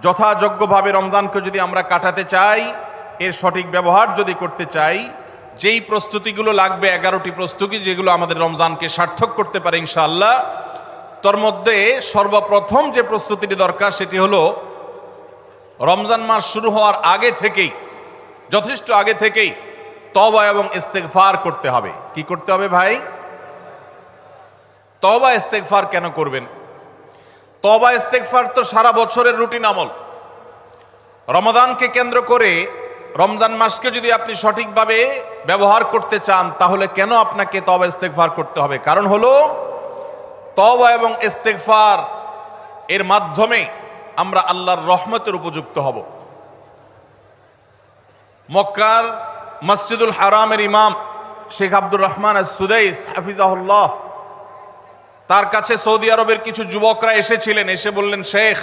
যথাযোগ্যভাবে রমজানকে যদি আমরা কাটাতে চাই, এর সঠিক ব্যবহার যদি করতে চাই, যেই প্রস্তুতিগুলো লাগবে 11টি প্রস্তুতি যেগুলো আমাদের রমজানকে সার্থক করতে পারে ইনশাআল্লাহ, তার মধ্যে সর্বপ্রথম যে প্রস্তুতিটি দরকার সেটি হলো রমজান মাস শুরু হওয়ার আগে থেকেই, যথেষ্ট আগে থেকেই তওবা এবং ইস্তেগফার করতে হবে। কি করতে হবে ভাই? তওবা ইস্তেগফার কেন করবেন? তওবা ইস্তেগফার তো সারা বছরের রুটিন আমল। রমাদানকে কেন্দ্র করে রমজান মাসকে যদি আপনি সঠিকভাবে ব্যবহার করতে চান, তাহলে কেন আপনাকে তওবা ইস্তেগফার করতে হবে? কারণ হলো তওবা এবং ইস্তেগফার এর মাধ্যমে আমরা আল্লাহর রহমতের উপযুক্ত হব। মক্কার মসজিদুল হারামের ইমাম শেখ আব্দুর রহমান আস-সুদাইস হাফিজাহুল্লাহ, তার কাছে সৌদি আরবের কিছু যুবকরা এসেছিলেন। এসে বললেন, শেখ,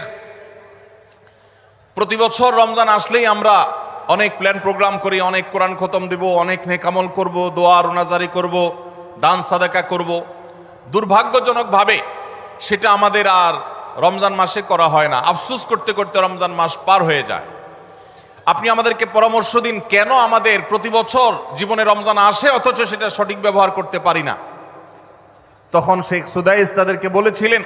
প্রতি বছর রমজান আসলেই আমরা অনেক প্ল্যান প্রোগ্রাম করি, অনেক কোরআন খতম দেব, অনেক নেক আমল করব, দোয়া রোনাজারি করব, দান সাদাকা করব। দুর্ভাগ্যজনকভাবে সেটা আমাদের আর রমজান মাসে করা হয় না। আফসোস করতে করতে রমজান মাস পার হয়ে যায়। আপনি আমাদেরকে পরামর্শ দিন, কেন আমাদের প্রতি বছর জীবনে রমজান আসে অথচ সেটা সঠিক ব্যবহার করতে পারি না? তখন শেখ সুদাইস তাদেরকে বলেছিলেন,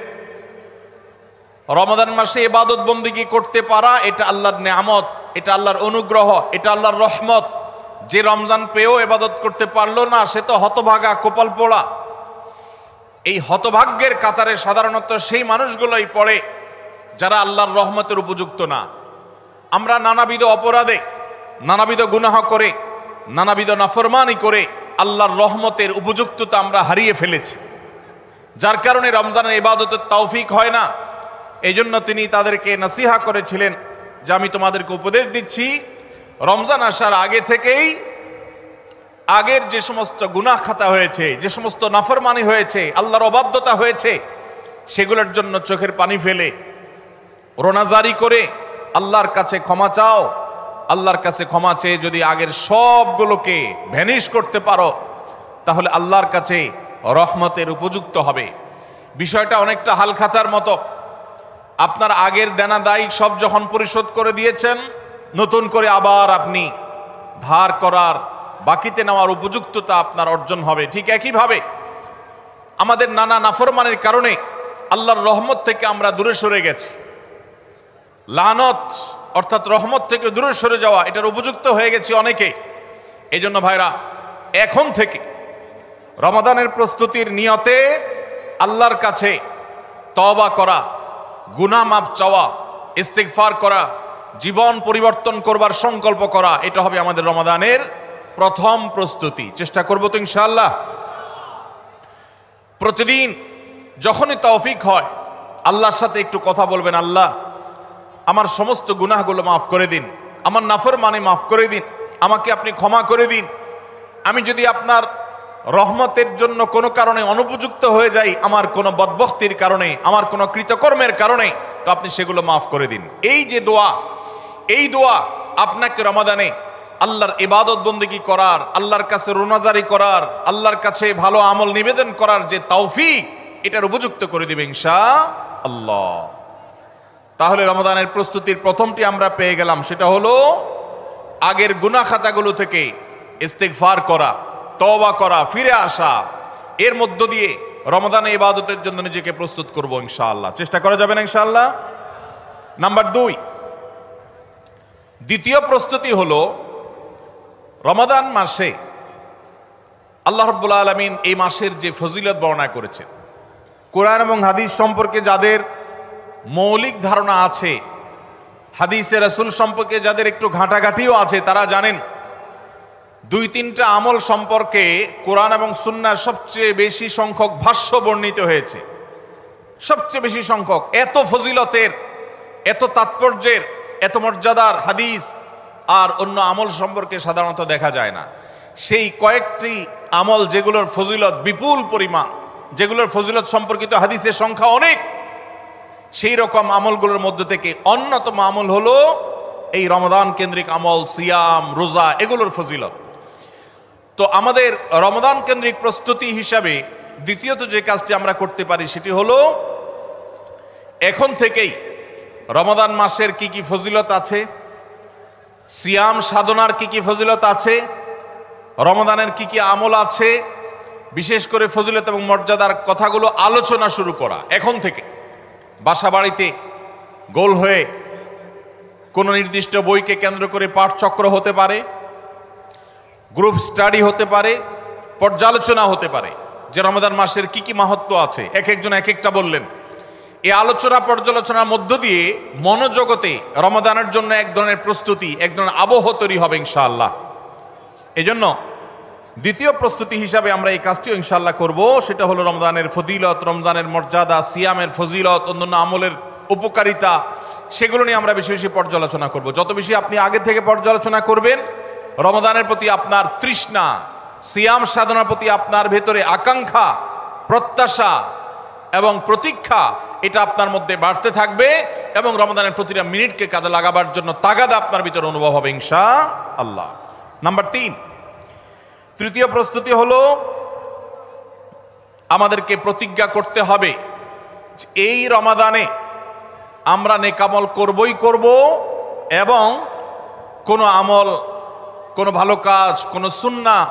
রমাদান মাসে ইবাদত বন্দেগী করতে পারা এটা আল্লাহর নেয়ামত, এটা আল্লাহর অনুগ্রহ, এটা আল্লাহর রহমত। যে রমজান পেয়েও ইবাদত করতে পারলো না সে তো হতভাগা, কপাল পোড়া। এই হতভাগ্যের কাতারে সাধারণত সেই মানুষগুলোই পড়ে যারা আল্লাহর রহমতের উপযুক্ত না। আমরা নানাবিধ অপরাধে, নানাবিধ গুনাহ করে, নানাবিধ নাফরমানি করে আল্লাহর রহমতের উপযুক্ততা আমরা হারিয়ে ফেলেছি, যার কারণে রমজানের ইবাদতের তৌফিক হয় না। এই জন্য তিনি তাদেরকে নসিহা করেছিলেন যে আমি তোমাদেরকে উপদেশ দিচ্ছি, রমজান আসার আগে থেকেই আগের যে সমস্ত গুনাহ খাতা হয়েছে, যে সমস্ত নাফরমানি হয়েছে, আল্লাহর অবাধ্যতা হয়েছে, সেগুলোর জন্য চোখের পানি ফেলে রোনাজারি করে আল্লাহর কাছে ক্ষমা চাও। আল্লাহর কাছে ক্ষমা চেয়ে যদি আগের সবগুলোকে ভ্যানিশ করতে পারো, তাহলে আল্লাহর কাছে রহমতের উপযুক্ত হবে। বিষয়টা অনেকটা হালখাতার মতো। আপনার আগের দেনা দায় সব যখন পরিশোধ করে দিয়েছেন, নতুন করে আবার আপনি ধার করার, বাকিতে নেওয়ার উপযুক্ততা আপনার অর্জন হবে। ঠিক একইভাবে আমাদের নানা নাফরমানের কারণে আল্লাহর রহমত থেকে আমরা দূরে সরে গেছি। লানত অর্থাৎ রহমত থেকে দূরে সরে যাওয়া, এটার উপযুক্ত হয়ে গেছি অনেকে। এই জন্য ভাইরা, এখন থেকে রমাদানের প্রস্তুতির নিয়তে আল্লাহর কাছে তওবা করা, গুনাহ মাফ চাওয়া, ইস্তিগফার করা, জীবন পরিবর্তন করবার সংকল্প করা, এটা হবে আমাদের রমাদানের প্রথম প্রস্তুতি। চেষ্টা করব তো ইনশাআল্লাহ। প্রতিদিন যখনই তৌফিক হয় আল্লাহর সাথে একটু কথা বলবেন, আল্লাহ আমার সমস্ত গুনাহগুলো মাফ করে দিন, আমার নাফরমানি মাফ করে দিন, আমাকে আপনি ক্ষমা করে দিন। আমি যদি আপনার রহমতের জন্য কোনো কারণে অনুপযুক্ত হয়ে যাই, আমার কোনো বদবখতির কারণে, আমার কোনো কৃতকর্মের কারণে, তো আপনি সেগুলো মাফ করে দিন। এই যে দোয়া, এই দোয়া আপনাকে রমাদানে আল্লাহর ইবাদত বন্দেগী করার, আল্লাহর কাছে রোনাজারি করার, আল্লাহর কাছে ভালো আমল নিবেদন করার যে তৌফিক, এটার উপযুক্ত করে দিবে ইনশাআল্লাহ। তাহলে রমাদানের প্রস্তুতির প্রথমটি আমরা পেয়ে গেলাম, সেটা হলো আগের গুনাহ খাতাগুলো থেকে ইস্তিগফার করা, তওবা করা, ফিরে আসা। এর মধ্য দিয়ে রমাদানে ইবাদতের জন্য নিজেকে প্রস্তুত করব ইনশাআল্লাহ। চেষ্টা করা যাবে না ইনশাআল্লাহ? নাম্বার 2, দ্বিতীয় প্রস্তুতি হলো রমাদান মাসে আল্লাহ রাব্বুল আলামিন এই মাসের যে ফজিলত বর্ণনা করেছেন, কোরআন এবং হাদিস সম্পর্কে যাদের মৌলিক ধারণা আছে, হাদিসে রাসূল সম্পর্কে যাদের একটু ঘাটাঘাটিও আছে, তারা জানেন 2-3টা আমল সম্পর্কে কোরআন এবং সুন্নাহর সবচেয়ে বেশি সংখ্যক ভাষ্য বর্ণিত হয়েছে। সবচেয়ে বেশি সংখ্যক, এত ফজিলতের, এত তাৎপর্যের, এত মর্যাদার হাদিস আর অন্য আমল সম্পর্কে সাধারণত দেখা যায় না। সেই কয়েকটি আমল যেগুলোর ফজিলত বিপুল পরিমাণ, যেগুলোর ফজিলত সম্পর্কিত হাদিসের সংখ্যা অনেক, সেই রকম আমলগুলোর মধ্যে থেকে অন্যতম আমল হলো এই রমাদান কেন্দ্রিক আমল, সিয়াম, রোজা, এগুলোর ফজিলত। তো আমাদের রমাদান কেন্দ্রিক প্রস্তুতি হিসাবে দ্বিতীয়ত যে কাজটি আমরা করতে পারি সেটি হলো এখন থেকেই রমাদান মাসের কি কি ফজিলত আছে, সিয়াম সাধনার কি কি ফজিলত আছে, রমাদানের কি কি আমল আছে, বিশেষ করে ফজিলত এবং মর্যাদার কথাগুলো আলোচনা শুরু করা এখন থেকে। বাসা বাড়িতে গোল হয়ে কোনো নির্দিষ্ট বইকে কেন্দ্র করে পাঠচক্র হতে পারে, গ্রুপ স্টাডি হতে পারে, পর্যালোচনা হতে পারে যে রমাদান মাসের কি কি মাহাত্ম্য আছে, এক একজন এক একটা বললেন। এই আলোচনা পর্যালোচনার মধ্য দিয়ে মনোজগতে রমাদানের জন্য এক ধরনের প্রস্তুতি, এক ধরনের আবহ তৈরি হবে ইনশাআল্লাহ। এজন্য দ্বিতীয় প্রস্তুতি হিসাবে আমরা এই কাজটিও ইনশাআল্লাহ করব, সেটা হলো রমজানের ফজিলত, রমজানের মর্যাদা, সিয়ামের ফজিলত, অন্যান্য আমলের উপকারিতা, সেগুলো নিয়ে আমরা বেশি বেশি পর্যালোচনা করব। যত বেশি আপনি আগে থেকে পর্যালোচনা করবেন, রমাদানের প্রতি আপনার তৃষ্ণা, সিয়াম সাধনার প্রতি আপনার ভেতরে আকাঙ্ক্ষা, প্রত্যাশা এবং প্রতীক্ষা, এটা আপনার মধ্যে বাড়তে থাকবে এবং রমাদানের প্রতিটা মিনিটকে কাজে লাগাবার জন্য তাগাদা আপনার ভিতরে অনুভব হবে ইনশাআল্লাহ। নাম্বার 3, তৃতীয় প্রস্তুতি হলো আমাদেরকে প্রতিজ্ঞা করতে হবে এই রমাদানে আমরা নেকামল করবই করব এবং কোনো আমল, কোনো ভালো কাজ, কোনো সুন্নাহ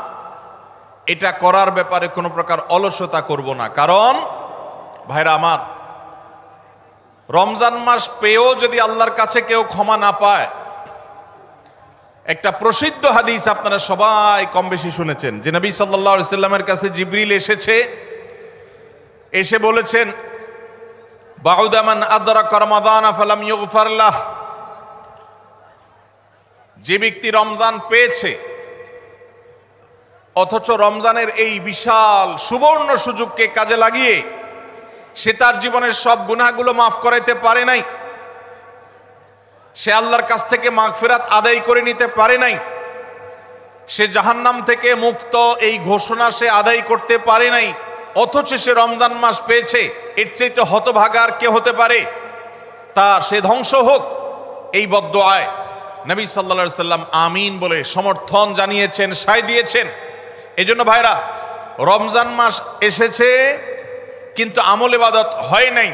এটা করার ব্যাপারে কোনো প্রকার অলসতা করব না। কারণ ভাইরা আমার, রমজান মাস পেয়েও যদি আল্লাহর কাছে কেউ ক্ষমা না পায়, একটা প্রসিদ্ধ হাদিস আপনারা সবাই কম বেশি শুনেছেন যে নবী সাল্লাল্লাহু আলাইহি সাল্লামের কাছে জিবরিল এসে বলেছেন, বাউদা মান আদরাকা রমাদান ফালাম ইউগফার লাহ, যে ব্যক্তি রমজান পেয়েছে অথচ রমজানের এই বিশাল সুবর্ণ সুযোগকে কাজে লাগিয়ে সে তার জীবনের সব গুনাহগুলো মাফ করাইতে পারে নাই, সে আল্লাহর কাছ থেকে মাগফিরাত আদায় করে নিতে পারে নাই, সে জাহান্নাম থেকে মুক্ত এই ঘোষণা সে আদায় করতে পারে নাই, অথচ সে রমজান মাস পেয়েছে, এর চাইতে হতভাগা আর কে হতে পারে? তার সে ধ্বংস হোক, এই বদদুআয় নবী সাল্লাল্লাহু আলাইহি সাল্লাম আমিন বলে সমর্থন জানিয়েছেন, সায় দিয়েছেন। এজন্য ভাইরা, রমজান মাস এসেছে কিন্তু আমল ইবাদত হয় নাই,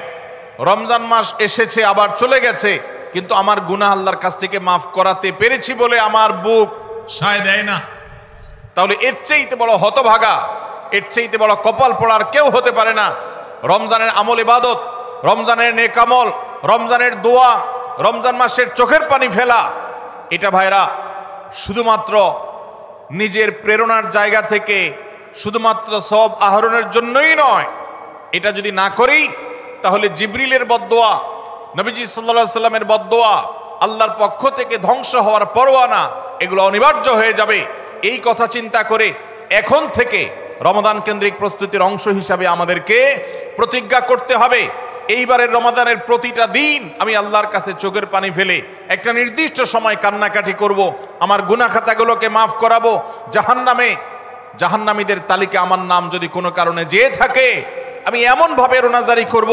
রমজান মাস এসেছে আবার চলে গেছে কিন্তু আমার গুনাহ আল্লাহর কাছ থেকে মাফ করাতে পেরেছি বলে আমার বুক সায় দেয় না, তাহলে এর চাইতে বড় হতভাগা, এর চাইতে বড় কপাল পড়ার কেউ হতে পারে না। রমজানের আমল ইবাদত, রমজানের নেক আমল, রমজানের দোয়া, রমজান মাসের চোখের পানি ফেলা, এটা ভাইরা শুধুমাত্র নিজের প্রেরণার জায়গা থেকে শুধুমাত্র সওয়াব আহরণের জন্যই নয়। এটা যদি না করি তাহলে জিবরিলের বদদোয়া, নবীজি সাল্লাল্লাহু আলাইহি সাল্লামের বদদোয়া, আল্লাহর পক্ষ থেকে ধ্বংস হওয়ার পরোয়ানা, এগুলো অনিবার্য হয়ে যাবে। এই কথা চিন্তা করে এখন থেকে রমাদান কেন্দ্রিক প্রস্তুতির অংশ হিসাবে আমাদেরকে প্রতিজ্ঞা করতে হবে, এইবারের রমাদানের প্রতিটা দিন আমি আল্লাহর কাছে চোখের পানি ফেলে একটা নির্দিষ্ট সময় কান্নাকাটি করব, আমার গুনাহ খাতাগুলোকে মাফ করাবো, জাহান্নামীদের তালিকা আমার নাম যদি কোনো কারণে যেয়ে থাকে, আমি এমনভাবে রোনাজারি করব,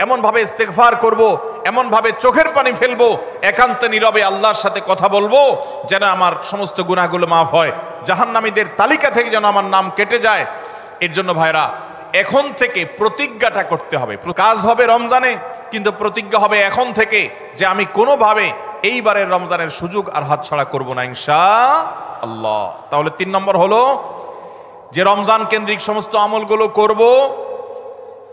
এমনভাবে ইস্তেগফার করব, এমনভাবে চোখের পানি ফেলবো, একান্ত নীরবে আল্লাহর সাথে কথা বলবো যেন আমার সমস্ত গুনাহগুলো মাফ হয়, জাহান্নামীদের তালিকা থেকে যেন আমার নাম কেটে যায়। এর জন্য ভাইরা এখন থেকে প্রতিজ্ঞাটা করতে হবে। কাজ হবে রমজানে, কিন্তু প্রতিজ্ঞা হবে এখন থেকে যে আমি কোনোভাবে এইবারের রমজানের সুযোগ আর হাতছাড়া করব না ইনশাআল্লাহ। তাহলে 3 নম্বর হলো যে রমজান কেন্দ্রিক সমস্ত আমলগুলো করব,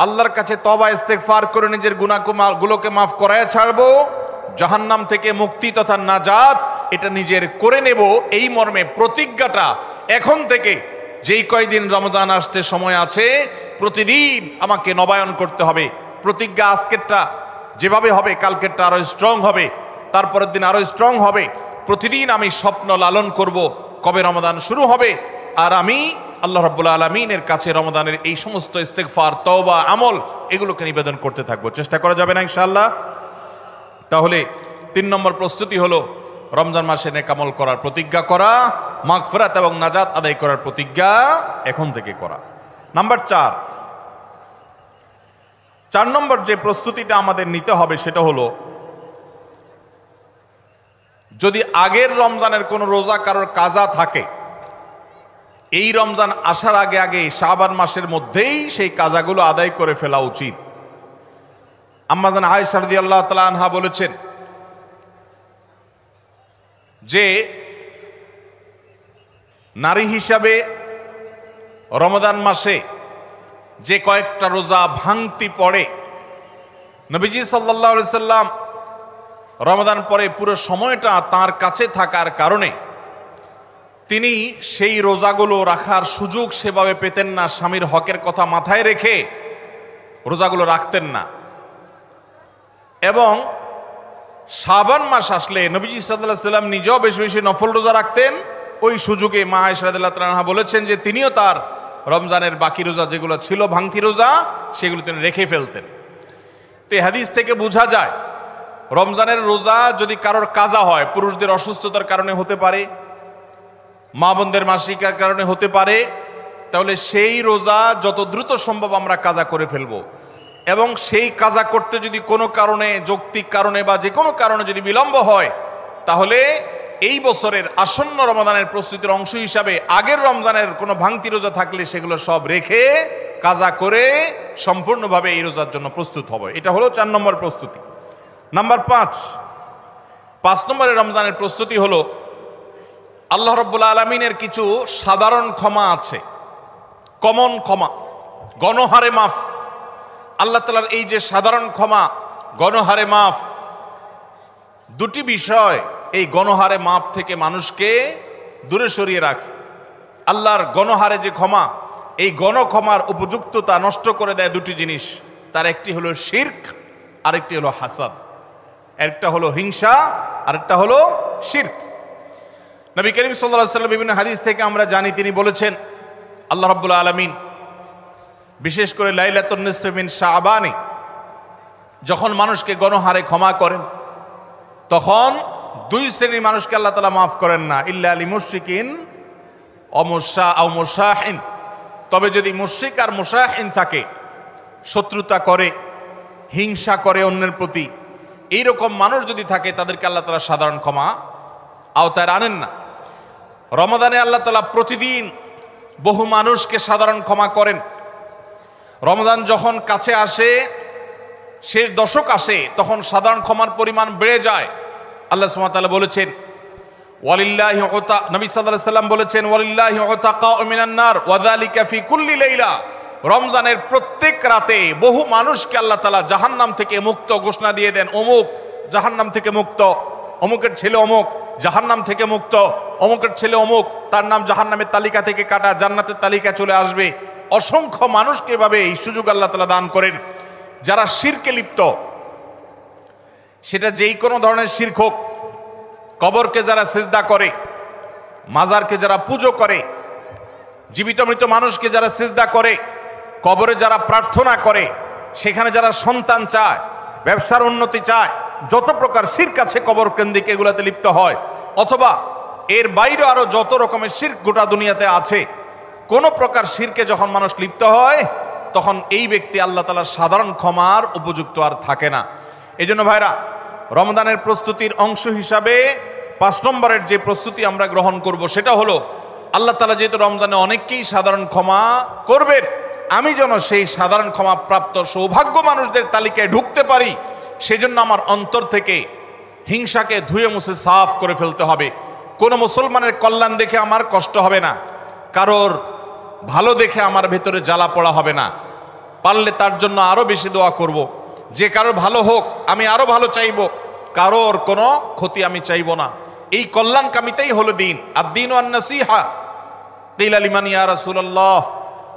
আল্লাহর কাছে তওবা ইস্তেগফার করে নিজের গুনাহগুলোকে মাফ করায় ছাড়বো, জাহান্নাম থেকে মুক্তি তথা নাজাত এটা নিজের করে নেব, এই মর্মে প্রতিজ্ঞাটা এখন থেকে যেই কয়দিন রমজান আসতে সময় আছে প্রতিদিন আমাকে নবায়ন করতে হবে। প্রতিজ্ঞা আজকেরটা যেভাবে হবে কালকেরটা আরো স্ট্রং হবে, তারপরের দিন আরো স্ট্রং হবে। প্রতিদিন আমি স্বপ্ন লালন করব কবে রমাদান শুরু হবে, আর আমি আল্লাহ রাব্বুল আলামিনের কাছে রমাদানের এই সমস্ত ইস্তেগফার, তওবা, আমল এগুলোকে নিবেদন করতে থাকবো। চেষ্টা করা যাবে না ইনশাআল্লাহ? তাহলে 3 নম্বর প্রস্তুতি হলো রমজান মাসে নেক আমল করার প্রতিজ্ঞা করা, মাগফিরাত এবং নাজাত আদায় করার প্রতিজ্ঞা এখন থেকে করা। নাম্বার 4 নম্বর যে প্রস্তুতিটা আমাদের নিতে হবে সেটা হলো, যদি আগের রমজানের কোনো রোজা কারোর কাজা থাকে, এই রমজান আসার আগে আগে শাবান মাসের মধ্যেই সেই কাজাগুলো আদায় করে ফেলা উচিত। আম্মা জান আয়েশা রাদিয়াল্লাহু তাআলা আনহা বলেছেন, যে নারী হিসাবে রমাদান মাসে যে কয়েকটা রোজা ভাঙতি পড়ে, নবীজি সাল্লাল্লাহু আলাইহি সাল্লাম রমাদান পরে পুরো সময়টা তার কাছে থাকার কারণে তিনি সেই রোজাগুলো রাখার সুযোগ সেভাবে পেতেন না। স্বামীর হকের কথা মাথায় রেখে রোজাগুলো রাখতেন না। এবং শাবান মাস আসলে নবীজি সাল্লাল্লাহু আলাইহি সাল্লাম নিজেও বেশি বেশি নফল রোজা রাখতেন। ওই সুযোগে মা আয়েশা রাদিয়াল্লাহু তাআলা আনহা বলেছেন যে তিনিও তার রমজানের বাকি রোজা যেগুলো ছিল ভাঙতি রোজা সেগুলো তিনি রেখে ফেলতেন। তো এই হাদিস থেকে বোঝা যায় রমজানের রোজা যদি কারোর কাজা হয়, পুরুষদের অসুস্থতার কারণে হতে পারে, মা বোনদের মাসিকার কারণে হতে পারে, তাহলে সেই রোজা যত দ্রুত সম্ভব আমরা কাজা করে ফেলব। এবং সেই কাজা করতে যদি কোনো কারণে, যৌক্তিক কারণে বা যে কোনো কারণে যদি বিলম্ব হয়, তাহলে এই বছরের আসন্ন রমাদানের প্রস্তুতির অংশ হিসাবে আগের রমজানের কোনো ভাঙতি রোজা থাকলে সেগুলো সব রেখে কাজা করে সম্পূর্ণভাবে এই রোজার জন্য প্রস্তুত হবে। এটা হলো 4 নম্বর প্রস্তুতি। নাম্বার 5 নম্বরের রমজানের প্রস্তুতি হলো আল্লাহ রাব্বুল আলামিনের কিছু সাধারণ ক্ষমা আছে, কমন ক্ষমা, গণহারে মাফ। আল্লাহ তাআলার এই যে সাধারণ ক্ষমা, গণহারে মাফ, দুটি বিষয় এই গণহারে মাফ থেকে মানুষকে দূরে সরিয়ে রাখে। আল্লাহর গণহারে যে ক্ষমা, এই গণক্ষমার উপযুক্ততা নষ্ট করে দেয় দুটি জিনিস। তার একটি হলো শিরক, আরেকটি হলো হাসাদ। একটা হলো হিংসা, আরেকটা হলো শিরক। নবী করিম সাল্লাল্লাহু আলাইহি ওয়াসাল্লাম বিভিন্ন হাদিস থেকে আমরা জানি, তিনি বলেছেন আল্লাহ রাব্বুল আলামিন বিশেষ করে লাইলাতুন নিসফি মিন শাবানে যখন মানুষকে গণহারে ক্ষমা করেন, তখন 2 শ্রেণীর মানুষকে আল্লাহ তাআলা মাফ করেন না, ইল্লা লিল মুশরিকিন আও মুশাহিন। তবে যদি মুশরিক আর মুশাহিন থাকে, শত্রুতা করে, হিংসা করে অন্যের প্রতি, এইরকম মানুষ যদি থাকে, তাদেরকে আল্লাহ তাআলা সাধারণ ক্ষমা আওতায় আনেন না। রমাদানে আল্লাহ তাআলা প্রতিদিন বহু মানুষকে সাধারণ ক্ষমা করেন। রমজান যখন কাছে আসে, শেষ দশক আসে, তখন সাধারণ ক্ষমার পরিমাণ বেড়ে যায়। আল্লাহ সুবহানাহু ওয়া তাআলা বলেছেন ওয়ালিল্লাহি উতা, নবী সাল্লাল্লাহু আলাইহি সাল্লাম বলেছেন ওয়ালিল্লাহি উতাকাউ মিনান নার ওয়া যালিকা ফি কুল্লি লাইলা। রমজানের প্রত্যেক রাতে বহু মানুষকে আল্লাহ তাআলা জাহান্নাম থেকে মুক্ত ঘোষণা দিয়ে দেন। অমুক জাহান্নাম থেকে মুক্ত, অমুকের ছেলে অমুক জাহান্নাম থেকে মুক্ত, অমুকের ছেলে অমুক, তার নাম জাহান্নামের তালিকা থেকে কাটা, জান্নাতের তালিকা চলে আসবে। অসংখ্য মানুষকে এভাবে এই সুযোগ আল্লাহ তাআলা দান করেন। যারা শিরকে লিপ্ত, সেটা যেই কোনো ধরনের শিরক হোক, কবরকে যারা সিজদা করে, মাজারকে যারা পুজো করে, জীবিত মৃত মানুষকে যারা সিজদা করে, কবরে যারা প্রার্থনা করে, সেখানে যারা সন্তান চায়, ব্যবসার উন্নতি চায়, যত প্রকার শিরক আছে কবর কেন্দ্রিক, এগুলাতে লিপ্ত হয়, অথবা এর বাইরে আরো যত রকমের শিরক গোটা দুনিয়াতে আছে, কোন প্রকার শিরকে যখন মানুষ লিপ্ত হয়, তখন এই ব্যক্তি আল্লাহ তাআলার সাধারণ ক্ষমার উপযুক্ত আর থাকে না। এই জন্য ভাইরা, রমজানের প্রস্তুতির অংশ হিসাবে 5 নম্বরের যে প্রস্তুতি আমরা গ্রহণ করব, সেটা হলো আল্লাহ তাআলা যেহেতু রমজানে অনেককেই সাধারণ ক্ষমা করবেন, আমি যেন সেই সাধারণ ক্ষমা প্রাপ্ত সৌভাগ্য মানুষদের তালিকায় ঢুকতে পারি, সেজন্য আমার অন্তর থেকে হিংসাকে ধুয়ে মুছে সাফ করে ফেলতে হবে। কোনো মুসলমানের কল্যাণ দেখে আমার কষ্ট হবে না, কারোর ভালো দেখে আমার ভেতরে জ্বালা পোড়া হবে না। পারলে তার জন্য আরো বেশি দোয়া করব, যে কারোর ভালো হোক আমি আরো ভালো চাইব, কারোর কোনো ক্ষতি আমি চাইব না। এই কল্যাণকামিতাই হলো দিন। আদ-দীনু আন-নাসীহা। কিলা লিমান ইয়া রাসূলুল্লাহ,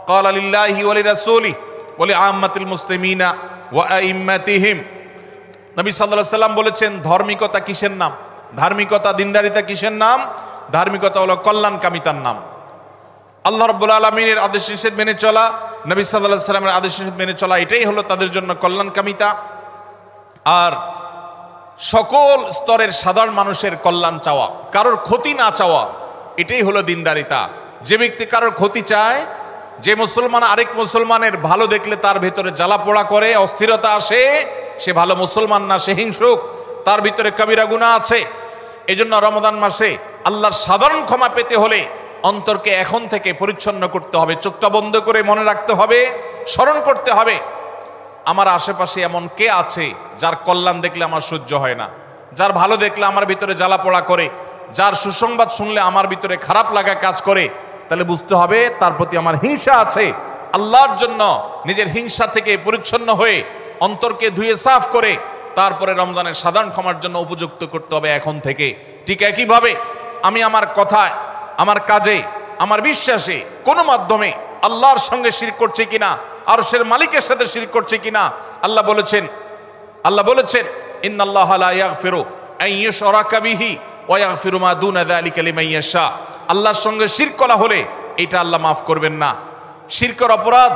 ক্বালা লিল্লাহি ওয়া লিরাসূলিহি ওয়া লিআম্মাতিল মুসলিমিনা ওয়া আইম্মাতিহিম। নবী সাল্লাল্লাহু আলাইহি সাল্লাম বলেছেন, ধার্মিকতা কিসের নাম? ধার্মিকতা, দিনদারিতা কিসের নাম? ধার্মিকতা হলো কল্যাণকামিতার নাম। আল্লাহ রাব্বুল আলামিনের আদেশ নিষেধ মেনে চলা, নবী সাল্লাল্লাহু আলাইহি সাল্লামের আদেশ নিষেধ মেনে চলা, এটাই হলো তাদের জন্য কল্যাণকামিতা। আর সকল স্তরের সাধারণ মানুষের কল্যাণ চাওয়া, কারোর ক্ষতি না চাওয়া, এটাই হলো দিনদারিতা। যে ব্যক্তি কারোর ক্ষতি চায়, যে মুসলমান আরেক মুসলমানের ভালো দেখলে তার ভেতরে জ্বালা পোড়া করে, অস্থিরতা আসে, সে ভালো মুসলমান না, সে হিংসুক, তার ভিতরে কবিরা গুনাহ আছে। এজন্য রমজান মাসে আল্লাহর সাধারণ ক্ষমা পেতে হলে অন্তরকে এখন থেকে পরিচ্ছন্ন করতে হবে, চোখটা বন্ধ করে মনে রাখতে হবে, স্মরণ করতে হবে, আমার আশেপাশে এমন কে আছে যার কল্যাণ দেখলে আমার সহ্য হয় না, যার ভালো দেখলে আমার ভিতরে জ্বালা পোড়া করে, যার সুসংবাদ শুনলে আমার ভিতরে খারাপ লাগা কাজ করে, তাহলে বুঝতে হবে তার প্রতি আমার হিংসা আছে। আল্লাহর জন্য নিজের হিংসা থেকে পরিচ্ছন্ন হয়ে অন্তরকে ধুয়ে সাফ করে তারপরে রমজানের সাধারণ ক্ষমার জন্য উপযুক্ত করতে হবে এখন থেকে। ঠিক একইভাবে আমি আমার কথায়, আমার কাজে, আমার বিশ্বাসে কোনো মাধ্যমে আল্লাহর সঙ্গে শিরক করছে কিনা, আরশের মালিকের সাথে শিরক করছে কিনা, আল্লাহ বলেছেন ইন্নাল্লাহা লা ইয়াগফিরু আন ইউশরাকা বিহি ওয়া ইয়াগফিরু মা দুনা যালিকা লিমান ইয়াশা। আল্লাহর সঙ্গে শিরক করা হলে এটা আল্লাহ মাফ করবেন না। শিরকের অপরাধ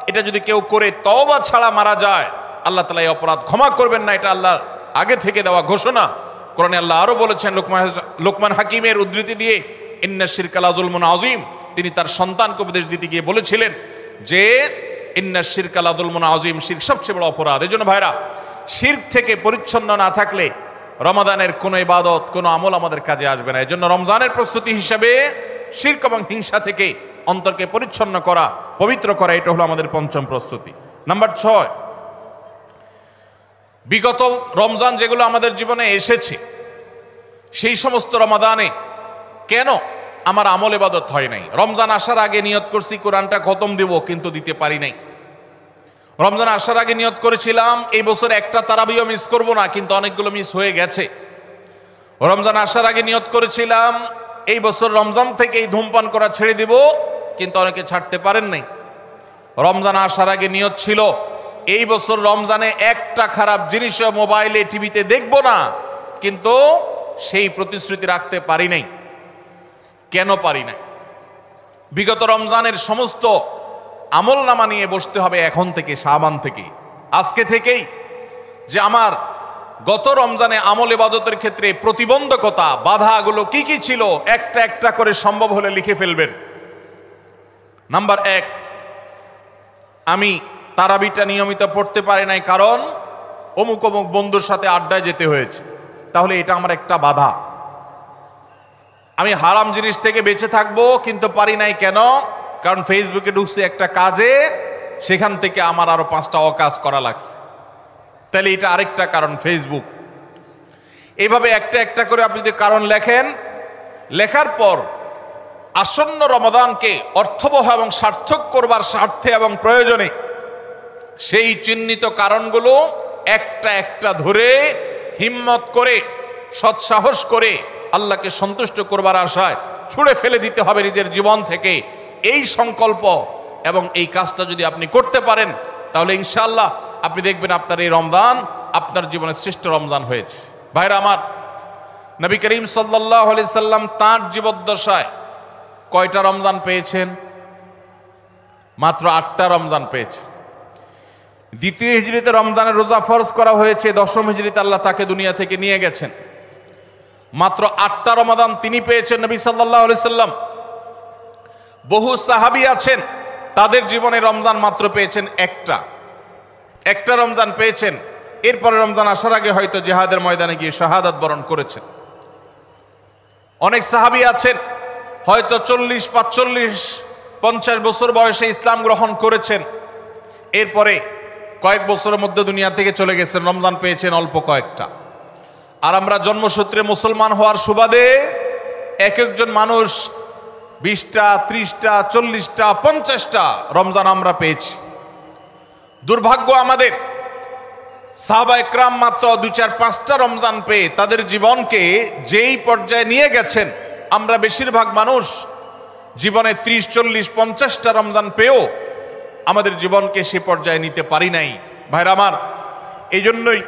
এটা যদি কেউ করে তওবা ছাড়া মারা যায়, আল্লাহ তাআলা এই অপরাধ ক্ষমা করবেন না। এটা আল্লাহর আগে থেকে দেওয়া ঘোষণা। কোরআনে আল্লাহ আরো বলেছেন লোকমান হাকিমের উদ্ধৃতি দিয়ে, ইন্না শিরকা লাযুলমুন আযীম। তিনি তার সন্তানকে উপদেশ দিতে গিয়ে বলেছিলেন যে ইন্না শিরকা লাযুলমুন আযীম, শিরক সবচেয়ে বড় অপরাধ। এজন্য ভাইরা, শিরক থেকে পরিচ্ছন্ন না থাকলে রমাদানের কোনো ইবাদত, কোনো আমল আমাদের কাজে আসবে না। এজন্য রমজানের প্রস্তুতি হিসাবে শিরক এবং হিংসা থেকে অন্তরকে পরিচ্ছন্ন করা, পবিত্র করা, এটা হলো আমাদের পঞ্চম প্রস্তুতি। নাম্বার 6, বিগত রমজান যেগুলো আমাদের জীবনে এসেছে, সেই সমস্ত রমাদানে কেন আমার আমল ইবাদত হয় নাই? রমজান আসার আগে নিয়ত করছি কোরআনটা খতম দেব, কিন্তু দিতে পারি নাই। রমজান আসার আগে নিয়ত করেছিলাম এই বছর একটা তারাবিও মিস করব না, কিন্তু অনেকগুলো মিস হয়ে গেছে। রমজান আসার আগে নিয়ত করেছিলাম এই বছর রমজান থেকে এই ধূমপান করা ছেড়ে দিব, কিন্তু অনেকে ছাড়তে পারেন নাই। রমজান আসার আগে নিয়ত ছিল এই বছর রমজানে একটা খারাপ জিনিস মোবাইলে, টিভিতে দেখব না, কিন্তু সেই প্রতিশ্রুতি রাখতে পারি নাই। কেন পারি নাই? বিগত রমজানের সমস্ত আমল নামা নিয়ে বসতে হবে এখন থেকে, শাবান থেকে, আজকে থেকেই, যে আমার গত রমজানে আমল ইবাদতের ক্ষেত্রে প্রতিবন্ধকতা, বাধাগুলো কি কি ছিল, একটা একটা করে সম্ভব হলে লিখে ফেলবেন। নাম্বার 1, আমি তারাবিটা নিয়মিত পড়তে পারি নাই, কারণ অমুক অমুক বন্ধুর সাথে আড্ডায় যেতে হয়েছে। তাহলে এটা আমার একটা বাধা। আমি হারাম জিনিস থেকে বেঁচে থাকবো, কিন্তু পারি নাই কেন? কারণ ফেসবুকে ঢুকছে একটা কাজে, সেখান থেকে আমার আরো 5টা অকাজ করা লাগছে। তাহলে এটা আরেকটা কারণ, ফেসবুক। এইভাবে একটা একটা করে আপনি যদি কারণ লেখেন, লেখার পর আসন্ন রমাদানকে অর্থবহ এবং সার্থক করবার স্বার্থে এবং প্রয়োজনে সেই চিহ্নিত কারণগুলো একটা একটা ধরে হিম্মত করে, সৎসাহস করে আল্লাহকে সন্তুষ্ট করবার আশায় ছুঁড়ে ফেলে দিতে হবে নিজের জীবন থেকে। এই সংকল্প এবং এই কাজটা যদি আপনি করতে পারেন, তাহলে ইনশাআল্লাহ আপনি দেখবেন আপনার এই রমজান আপনার জীবনের শ্রেষ্ঠ রমজান হয়েছে। ভাইরা আমার, নবী করিম সাল্লাল্লাহু আলাইহি সাল্লাম তাঁর জীবদ্দশায় কয়টা রমজান পেয়েছেন? মাত্র 8টা রমজান পেয়েছেন। দ্বিতীয় হিজরিতে রমজানের রোজা ফরজ করা হয়েছে, দশম হিজরিতে আল্লাহ তাকে দুনিয়া থেকে নিয়ে গেছেন। মাত্র 8টা রমাদান তিনি পেয়েছেন নবী সাল্লাল্লাহু আলাইহি সাল্লাম। বহু সাহাবী আছেন, তাদের জীবনে রমজান মাত্র পেয়েছেন একটা রমজান পেয়েছেন। এরপরে রমজান আসার আগে হয়তো জিহাদের ময়দানে গিয়ে শাহাদাত বরণ করেছেন। অনেক সাহাবী আছেন হয়তো 40, 45, 50 বছর বয়সে ইসলাম গ্রহণ করেছেন, এরপরে কয়েক বছরের মধ্যে দুনিয়া থেকে চলে গেছেন, রমজান পেয়েছেন অল্প কয়েকটা। আর আমরা জন্মসূত্রে মুসলমান হওয়ার সুবাদে এক একজন মানুষ 20টা, 30টা, 40টা, 50টা রমজান আমরা পেয়েছি। দুর্ভাগ্য আমাদের, সাহাবা একরাম মাত্র 2, 4, 5টা রমজান পেয়ে তাদের জীবনকে যেই পর্যায়ে নিয়ে গেছেন, আমরা বেশিরভাগ মানুষ জীবনে 30, 40, 50টা রমজান পেয়েও আমাদের জীবনকে সে পর্যায়ে নিতে পারি নাই। ভাইরা আমার, এই জন্যই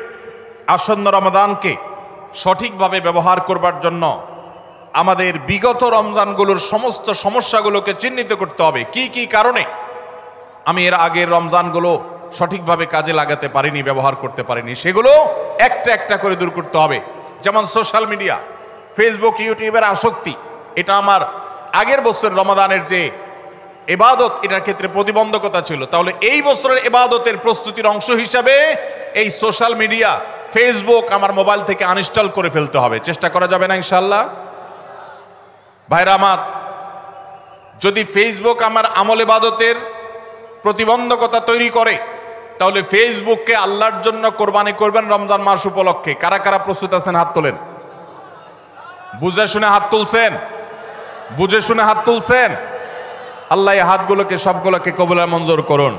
আসন্ন রমাদানকে সঠিকভাবে ব্যবহার করবার জন্য আমাদের বিগত রমজানগুলোর সমস্ত সমস্যাগুলোকে চিহ্নিত করতে হবে। কি কি কারণে আমি এর আগের রমজানগুলো সঠিকভাবে কাজে লাগাতে পারিনি, ব্যবহার করতে পারিনি, সেগুলো একটা একটা করে দূর করতে হবে। যেমন সোশ্যাল মিডিয়া, ফেসবুক, ইউটিউবের আসক্তি, এটা আমার আগের বছর রমাদানের যে ইবাদত, এটার ক্ষেত্রে প্রতিবন্ধকতা ছিল। তাহলে এই বছরের ইবাদতের প্রস্তুতির অংশ হিসাবে এই সোশ্যাল মিডিয়া, ফেসবুক আমার মোবাইল থেকে আনইনস্টল করে ফেলতে হবে। চেষ্টা করা যাবে না ইনশাআল্লাহ? ভাইরা আমার, যদি ফেসবুক আমার আমল ইবাদতের প্রতিবন্ধকতা তৈরি করে, তাহলে ফেসবুককে আল্লাহর জন্য কোরবানি করবেন রমজান মাস উপলক্ষে। কারা কারা প্রস্তুত আছেন? হাত তোলেন। বুঝে শুনে হাত তুলছেন? বুঝে শুনে হাত তুলছেন? আল্লাহ এই হাতগুলোকে সবগুলোকে কবুল আর মঞ্জুর করুন।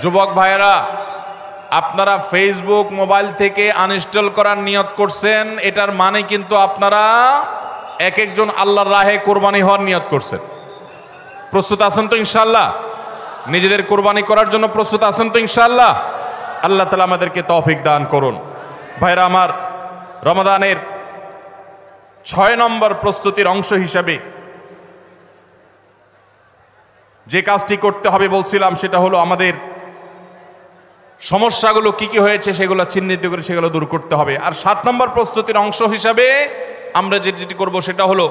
যুবক ভাইয়েরা, আপনারা ফেসবুক মোবাইল থেকে আনইনস্টল করার নিয়ত করছেন, এটার মানে কিন্তু আপনারা এক একজন আল্লাহর রাহে কোরবানি হওয়ার নিয়ত করছেন। প্রস্তুত আছেন তো ইনশাআল্লাহ? নিজেদের কোরবানি করার জন্য প্রস্তুত আছেন তো ইনশাআল্লাহ? আল্লাহ তাআলা আমাদেরকে তৌফিক দান করুন। ভাইরা আমার, রমাদানের 6 নম্বর প্রস্তুতির অংশ হিসাবে যে কাজটি করতে হবে বলছিলাম, সেটা হলো আমাদের সমস্যাগুলো কি কি হয়েছে সেগুলো চিহ্নিত করে সেগুলো দূর করতে হবে। আর 7 নম্বর প্রস্তুতির অংশ হিসাবে আমরা যেটি করব সেটা হলো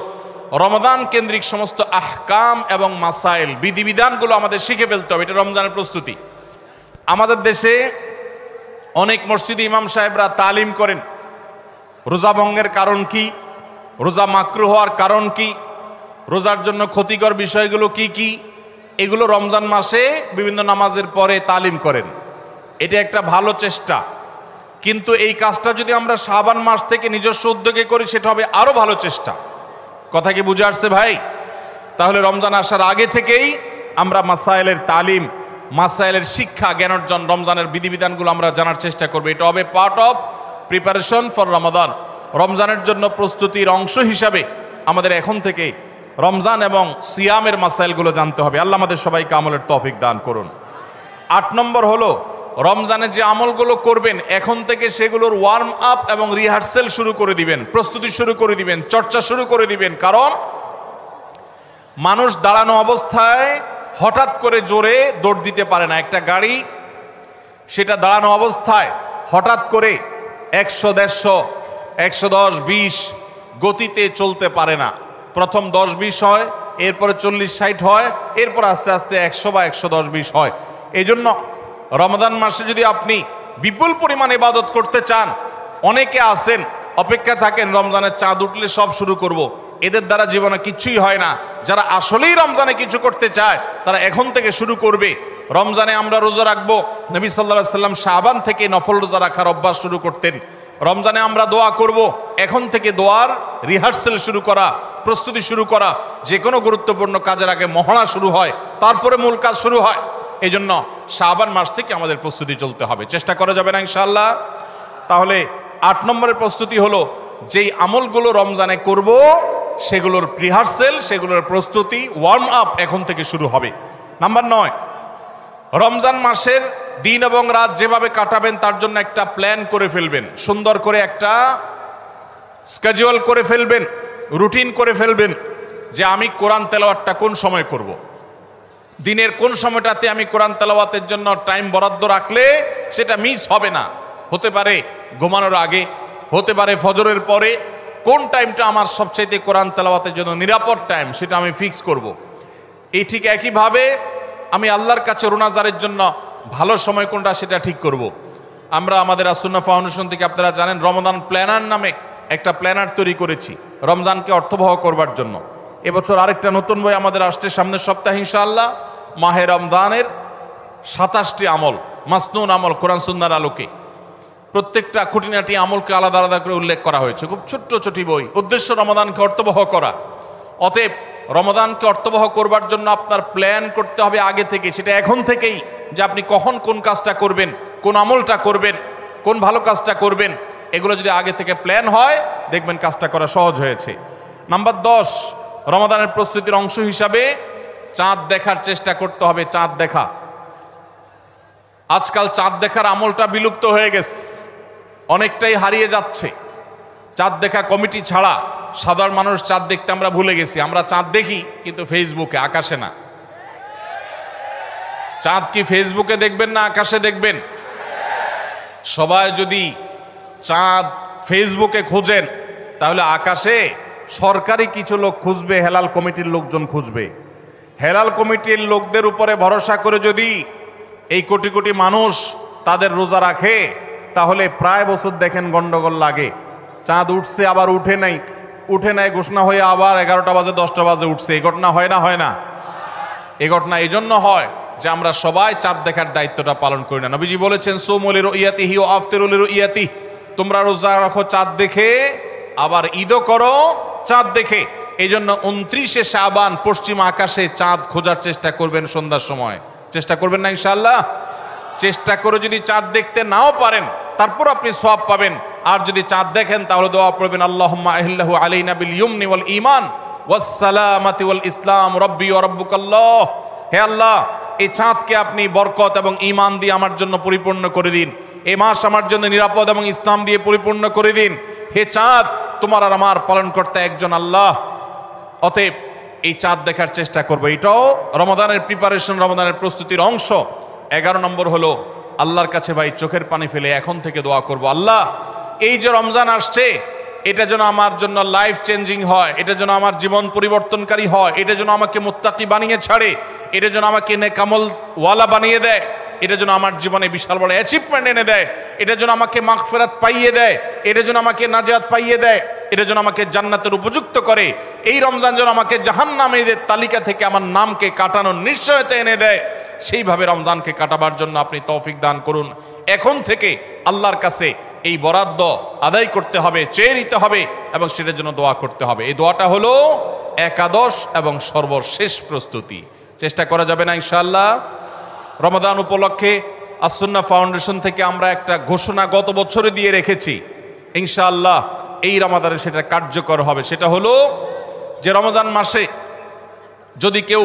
রমাদান কেন্দ্রিক সমস্ত আহকাম এবং মাসাইল, বিধিবিধানগুলো আমাদের শিখে ফেলতে হবে। এটা রমজানের প্রস্তুতি। আমাদের দেশে অনেক মসজিদে ইমাম সাহেবরা তালিম করেন রোজা ভঙ্গের কারণ কি, রোজা মাকরুহ হওয়ার কারণ কি, রোজার জন্য ক্ষতিকর বিষয়গুলো কি কি, এগুলো রমজান মাসে বিভিন্ন নামাজের পরে তালিম করেন। এটা একটা ভালো চেষ্টা, কিন্তু এই কাজটা যদি আমরা শাবান মাস থেকে নিজস্ব উদ্যোগে করি সেটা হবে আরো ভালো চেষ্টা। কথা কি বুঝে আসছে ভাই? তাহলে রমজান আসার আগে থেকেই আমরা মাসাইলের তালিম, মাসাইলের শিক্ষা, জ্ঞান অর্জন, রমজানের বিধিবিধানগুলো আমরা জানার চেষ্টা করব। এটা হবে পার্ট অফ প্রিপারেশন ফর রমাদান। রমজানের জন্য প্রস্তুতির অংশ হিসাবে আমাদের এখন থেকে রমজান এবং সিয়ামের মাসাইলগুলো জানতে হবে। আল্লাহ আমাদের সবাইকে আমলের তৌফিক দান করুন। 8 নম্বর হলো রমজানে যে আমলগুলো করবেন এখন থেকে সেগুলোর ওয়ার্ম আপ এবং রিহার্সেল শুরু করে দিবেন, প্রস্তুতি শুরু করে দিবেন, চর্চা শুরু করে দিবেন। কারণ মানুষ দাঁড়ানো অবস্থায় হঠাৎ করে জোরে দৌড় দিতে পারে না। একটা গাড়ি সেটা দাঁড়ানো অবস্থায় হঠাৎ করে 100, 150, 110, 20 গতিতে চলতে পারে না। প্রথম 10, 20 হয়, এরপরে 40, 60 হয়, এরপর আস্তে আস্তে 100 বা 110, 20 হয়। এই জন্য রমাদান মাসে যদি আপনি বিপুল পরিমাণ ইবাদত করতে চান, অনেকে আছেন অপেক্ষা থাকেন রমজানের চাঁদ উঠলে সব শুরু করব। এদের দ্বারা জীবনে কিছুই হয় না। যারা আসলেই রমজানে কিছু করতে চায় তারা এখন থেকে শুরু করবে। রমজানে আমরা রোজা রাখবো, নবী সাল্লাল্লাহু আলাইহি সাল্লাম শাবান থেকে নফল রোজা রাখার অভ্যাস শুরু করতেন। রমজানে আমরা দোয়া করব, এখন থেকে দোয়ার রিহার্সেল শুরু করা, প্রস্তুতি শুরু করা। যে কোনো গুরুত্বপূর্ণ কাজের আগে মহড়া শুরু হয়, তারপরে মূল কাজ শুরু হয়। এই জন্য শাবান মাস থেকে আমাদের প্রস্তুতি চলতে হবে। চেষ্টা করা যাবে না ইনশাআল্লাহ? তাহলে 8 নম্বরের প্রস্তুতি হলো যেই আমলগুলো রমজানে করব সেগুলোর রিহার্সেল, সেগুলোর প্রস্তুতি, ওয়ার্ম আপ এখন থেকে শুরু হবে। নাম্বার 9, রমজান মাসের দিন এবং রাত যেভাবে কাটাবেন তার জন্য একটা প্ল্যান করে ফেলবেন। সুন্দর করে একটা স্কেডিউল করে ফেলবেন, রুটিন করে ফেলবেন যে আমি কোরআন তেলাওয়াতটা কোন সময় করব। দিনের কোন সময়টাতে আমি কোরআন তেলাওয়াতের জন্য টাইম বরাদ্দ রাখলে সেটা মিস হবে না। হতে পারে ঘুমানোর আগে, হতে পারে ফজরের পরে। কোন টাইমটা আমার সবচাইতে কোরআন তেলাওয়াতের জন্য নিরাপদ টাইম সেটা আমি ফিক্স করব। এই ঠিক একইভাবে আমি আল্লাহর কাছে রোনাজারের জন্য ভালো সময় কোনটা সেটা ঠিক করব। আমরা আমাদের আসুন্নাহ ফাউন্ডেশন থেকে আপনারা জানেন রমাদান প্ল্যানার নামে একটা প্ল্যানার তৈরি করেছি রমজানকে অর্থবহ করবার জন্য। এবছর আরেকটা নতুন বই আমাদের আসছে সামনের সপ্তাহে ইনশাআল্লাহ। মাহে রমজানের 27টি আমল, মাসনুন আমল কোরআন সুন্নাহর আলোকে। প্রত্যেকটা খুঁটিনাটি আমলকে আলাদা আলাদা করে উল্লেখ করা হয়েছে। খুব ছোট্ট ছোটি বই। উদ্দেশ্য রমাদানকে অর্থবহ করা। অতএব রমাদানকে অর্থবহ করবার জন্য আপনার প্ল্যান করতে হবে আগে থেকে। সেটা এখন থেকেই, যে আপনি কখন কোন কাজটা করবেন, কোন আমলটা করবেন, কোন ভালো কাজটা করবেন। এগুলো যদি আগে থেকে প্ল্যান হয় দেখবেন কাজটা করা সহজ হয়েছে। নাম্বার 10, রমাদানের প্রস্তুতির অংশ হিসাবে চাঁদ দেখার চেষ্টা করতে হবে। চাঁদ দেখা, আজকাল চাঁদ দেখার আমলটা বিলুপ্ত হয়ে গেছে, অনেকটাই হারিয়ে যাচ্ছে। চাঁদ দেখা কমিটি ছাড়া সাধারণ মানুষ চাঁদ দেখতে আমরা ভুলে গেছি। আমরা চাঁদ দেখি কিন্তু ফেসবুকে, আকাশে না। চাঁদ কি ফেসবুকে দেখবেন না আকাশে দেখবেন? সবাই যদি চাঁদ ফেসবুকে খোঁজেন তাহলে আকাশে সরকারি কিছু লোক খুঁজবে, হেলাল কমিটির লোকজন খুঁজবে। হেলাল কমিটির লোকদের উপরে ভরসা করে যদি এই কোটি কোটি মানুষ তাদের রোজা রাখে তাহলে প্রায় বছর দেখেন গন্ডগোল লাগে। চাঁদ উঠছে আবার উঠে নাই, উঠে নাই ঘোষণা হয়ে আবার 11টা বাজে 10টা বাজে উঠছে। এই ঘটনা হয় না? হয় না? এই ঘটনা এই জন্য হয় যে আমরা সবাই চাঁদ দেখার দায়িত্বটা পালন করি না। নবীজি বলেছেন সুমু লিরুইয়াতিহি ওয়া আফতিরু লিরুইয়াতিহি, তোমরা রোজা রাখো চাঁদ দেখে আবার ঈদও করো চাঁদ দেখে। এই জন্য 29শে শাবান পশ্চিম আকাশে চাঁদ খোঁজার চেষ্টা করবেন সন্ধ্যার সময়। চেষ্টা করবেন না ইনশাআল্লাহ? চেষ্টা করে যদি চাঁদ দেখতে নাও পারেন তারপর আপনি সওয়াব পাবেন। আর যদি চাঁদ দেখেন তাহলে দোয়া পড়বেন, আল্লাহুম্মা আহিল্লাহু আলাইনা বিল ইয়ুমনি ওয়াল ঈমান ওয়াস সালামাতি ওয়াল ইসলাম রব্বি ওয়া রাব্বুকাল্লাহ। হে আল্লাহ, এই চাঁদকে আপনি বরকত এবং ঈমান দিয়ে আমার জন্য পরিপূর্ণ করে দিন। এই মাস আমার জন্য নিরাপদ এবং ইসলাম দিয়ে পরিপূর্ণ করে দিন। হে চাঁদ, তোমার আর আমার পালনকর্তা একজন আল্লাহ। অতএব এই চাঁদ দেখার চেষ্টা করবো। এটাও রমাদানের প্রিপারেশন, রমাদানের প্রস্তুতির অংশ। 11 নম্বর হলো আল্লাহর কাছে ভাই চোখের পানি ফেলে এখন থেকে দোয়া করব, আল্লাহ এই যে রমজান আসছে এটা যেন আমার জন্য লাইফ চেঞ্জিং হয়, এটা যেন আমার জীবন পরিবর্তনকারী হয়, এটা যেন আমাকে মুত্তাকি বানিয়ে ছাড়ে, এটা যেন আমাকে নেকামল ওয়ালা বানিয়ে দেয়, এটা যেন আমার জীবনে বিশাল বড় অ্যাচিভমেন্ট এনে দেয়, এটা যেন আমাকে মাগফিরাত পাইয়ে দেয়, এটা যেন আমাকে নাজাত পাইয়ে দেয়, এটা যেন আমাকে জান্নাতের উপযুক্ত করে। এই রমজান যেন আমাকে জাহান্নামীদের তালিকা থেকে আমার নামকে কাটানোর নিশ্চয়তা এনে দেয়। সেইভাবে রমজানকে কাটাবার জন্য আপনি তৌফিক দান করুন। এখন থেকে আল্লাহর কাছে এই বরাদ্দ আদায় করতে হবে, চেয়ে নিতে হবে এবং সেটার জন্য দোয়া করতে হবে। এই দোয়াটা হলো একাদশ এবং সর্বশেষ প্রস্তুতি। চেষ্টা করা যাবে না ইনশাআল্লাহ? রমাদান উপলক্ষে আসুন্নাহ ফাউন্ডেশন থেকে আমরা একটা ঘোষণা গত বছরে দিয়ে রেখেছি, ইনশাআল্লাহ এই রমাদানে সেটা কার্যকর হবে। সেটা হলো যে রমজান মাসে যদি কেউ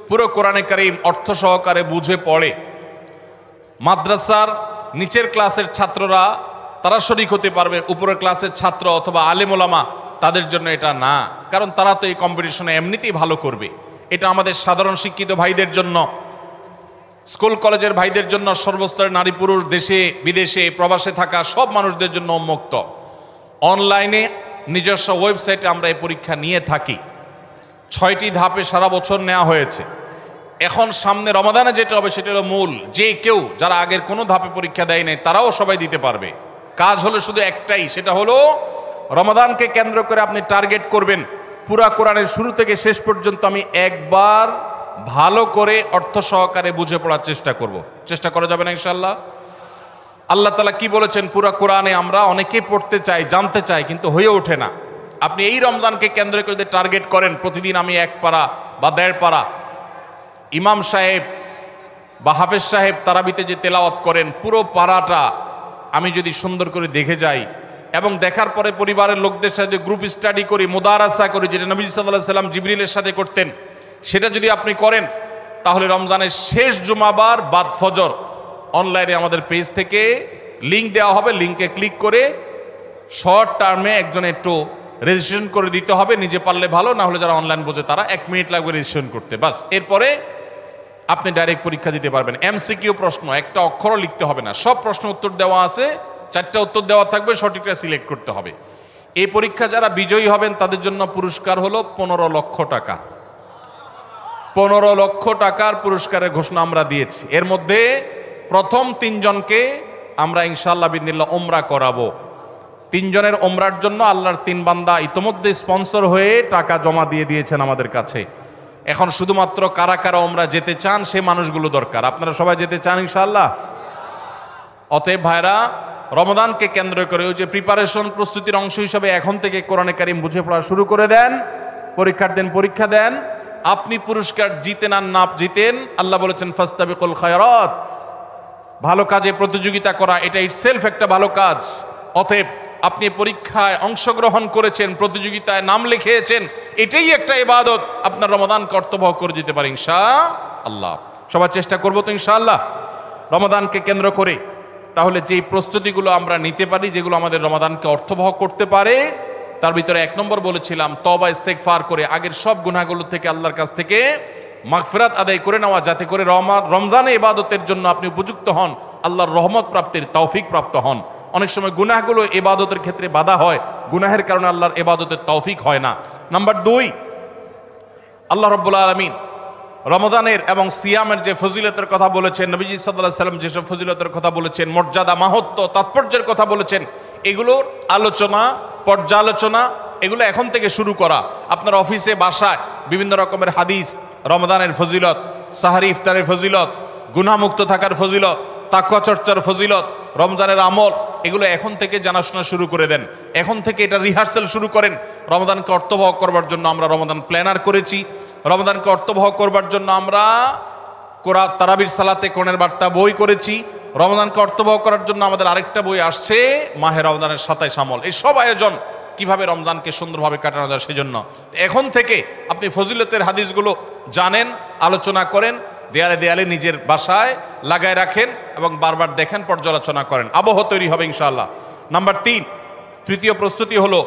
পুরো কোরআনে কারীম অর্থ সহকারে বুঝে পড়ে, মাদ্রাসার নিচের ক্লাসের ছাত্ররা তারা শরীক হতে পারবে, উপরের ক্লাসের ছাত্র অথবা আলেম ওলামা তাদের জন্য এটা না, কারণ তারা তো এই কম্পিটিশনে এমনিতেই ভালো করবে। এটা আমাদের সাধারণ শিক্ষিত ভাইদের জন্য, স্কুল কলেজের ভাইদের জন্য, সর্বস্তরের নারী পুরুষ, দেশে বিদেশে প্রবাসে থাকা সব মানুষদের জন্য উন্মুক্ত। অনলাইনে নিজস্ব ওয়েবসাইটে আমরা এই পরীক্ষা নিয়ে থাকি। 6টি ধাপে সারা বছর নেওয়া হয়েছে। এখন সামনে রমাদানে যেটা হবে সেটা হলো মূল, যে কেউ যারা আগের কোনো ধাপে পরীক্ষা দেয় নাই তারাও সবাই দিতে পারবে। কাজ হলো শুধু একটাই, সেটা হলো রমাদানকে কেন্দ্র করে আপনি টার্গেট করবেন পুরা কোরআনের শুরু থেকে শেষ পর্যন্ত আমি একবার ভালো করে অর্থ সহকারে বুঝে পড়ার চেষ্টা করব। চেষ্টা করা যাবে না ইনশাআল্লাহ? আল্লাহ তাআলা কি বলেছেন পুরা কোরআনে আমরা অনেকেই পড়তে চাই, জানতে চাই, কিন্তু হয়ে ওঠে না। আপনি এই রমজানকে কেন্দ্র করে টার্গেট করেন প্রতিদিন আমি 1 পারা বা 1.5 পারা। ইমাম সাহেব বা হাফেজ সাহেব তারাবিতে যে তেলাওয়াত করেন পুরো পারাটা আমি যদি সুন্দর করে দেখে যাই এবং দেখার পরে পরিবারের লোকদের সাথে গ্রুপ স্টাডি করি, মুদারাসা করি, যেটা নবী সাল্লাল্লাহু আলাইহি সাল্লাম জিবরিলের সাথে করতেন, সেটা যদি আপনি করেন তাহলে রমজানের শেষ জুমাবার বাদ ফজর অনলাইনে আমাদের পেজ থেকে লিঙ্ক দেওয়া হবে। লিঙ্কে ক্লিক করে শর্ট টার্মে একজন একটু রেজিস্ট্রেশন করে দিতে হবে, নিজে পারলে ভালো, না হলে যারা অনলাইন বোঝে তারা 1 মিনিট লাগবে রেজিস্ট্রেশন করতে, বাস। এরপরে আপনি ডাইরেক্ট পরীক্ষা দিতে পারবেন। এমসিকিউ প্রশ্ন, একটা অক্ষরও লিখতে হবে না, সব প্রশ্ন উত্তর দেওয়া আছে, 4টা উত্তর দেওয়া থাকবে, সঠিকটা সিলেক্ট করতে হবে। এই পরীক্ষা যারা বিজয়ী হবেন তাদের জন্য পুরস্কার হলো 15 লক্ষ টাকা। 15 লক্ষ টাকার পুরস্কারের ঘোষণা আমরা দিয়েছি। এর মধ্যে প্রথম 3 জনকে আমরা ইনশাআল্লাহ বিদিনিল্লাহ উমরা করাবো। 3 জনের উমরার জন্য আল্লাহর 3 বান্দা ইতোমধ্যে স্পন্সর হয়ে টাকা জমা দিয়ে দিয়েছেন আমাদের কাছে। এখন শুধুমাত্র কারা কারা উমরা যেতে চান সে মানুষগুলো দরকার। আপনারা সবাই যেতে চান ইনশাআল্লাহ? অতএব ভাইরা, রমাদানকে কেন্দ্র করে ওই যে প্রিপারেশন, প্রস্তুতির অংশ হিসাবে এখন থেকে কোরআনে কারীম বুঝে পড়া শুরু করে দেন। পরীক্ষার দিন পরীক্ষা দেন। আপনি পুরস্কার জিতেন আর না জিতেন, আল্লাহ বলেছেন ফাস্তাবিকুল খায়রাত, ভালো কাজে প্রতিযোগিতা করা এটা ইটসেলফ একটা ভালো কাজ। অতএব আপনি পরীক্ষায় অংশগ্রহণ করেছেন, প্রতিযোগিতায় নাম লিখিয়েছেন, এটাই একটা ইবাদত। আপনার রমাদান কর্তব্য করে দিতে পারে ইনশাআল্লাহ। সবাই চেষ্টা করবো তো ইনশাআল্লাহ রমাদানকে কেন্দ্র করে। তাহলে যেই প্রস্তুতিগুলো আমরা নিতে পারি, যেগুলো আমাদের রমাদানকে অর্থবহ করতে পারে, তার ভিতরে 1 নম্বর বলেছিলাম তওবা ইস্তেগফার করে আগের সব গুনাহগুলো থেকে আল্লাহর কাছ থেকে মাগফিরাত আদায় করে নেওয়া, যাতে করে রমজানে ইবাদতের জন্য আপনি উপযুক্ত হন, আল্লাহর রহমত প্রাপ্তির তৌফিক প্রাপ্ত হন। অনেক সময় গুনাহগুলো ইবাদতের ক্ষেত্রে বাধা হয়, গুনাহের কারণে আল্লাহর ইবাদতের তৌফিক হয় না। নাম্বার 2, আল্লাহ রাব্বুল আলামিন রমজানের এবং সিয়ামের যে ফজিলতের কথা বলেছেন, নবীজি সাল্লাল্লাহু আলাইহি ওয়াসাল্লাম যেসব ফজিলতের কথা বলেছেন, মর্যাদা, মাহাত্ম্য, তাৎপর্যের কথা বলেছেন, এগুলোর আলোচনা, পর্যালোচনা এগুলো এখন থেকে শুরু করা। আপনার অফিসে বাসায় বিভিন্ন রকমের হাদিস, রমজানের ফজিলত, সাহারি ইফতারের ফজিলত, গুনাহমুক্ত থাকার ফজিলত, তাকওয়া চর্চার ফজিলত, রমজানের আমল, এগুলো এখন থেকে জানাশোনা শুরু করে দেন, এখন থেকে এটা রিহার্সাল শুরু করেন। রমাদানকে অর্থবহ করবার জন্য আমরা রমাদান প্ল্যানার করেছি, রমাদানকে অর্থবহ করবার জন্য আমরা তারাবির সালাতে কোরআনের বার্তা বই করেছি, রমাদানকে অর্থবহ করার জন্য আমাদের আরেকটা বই আসছে মাহে রমাদানের 27 আমল। এই সব আয়োজন কিভাবে রমজানকে সুন্দরভাবে কাটানো যায় সেজন্য এখন থেকে আপনি ফজিলতের হাদিসগুলো জানেন, আলোচনা করেন, দেয়ালে দেয়ালে নিজের বাসায় লাগায় রাখেন এবং বারবার দেখেন, পর্যালোচনা করেন, আবহ তৈরি হবে ইনশাআল্লাহ। নাম্বার 3, তৃতীয় প্রস্তুতি হলো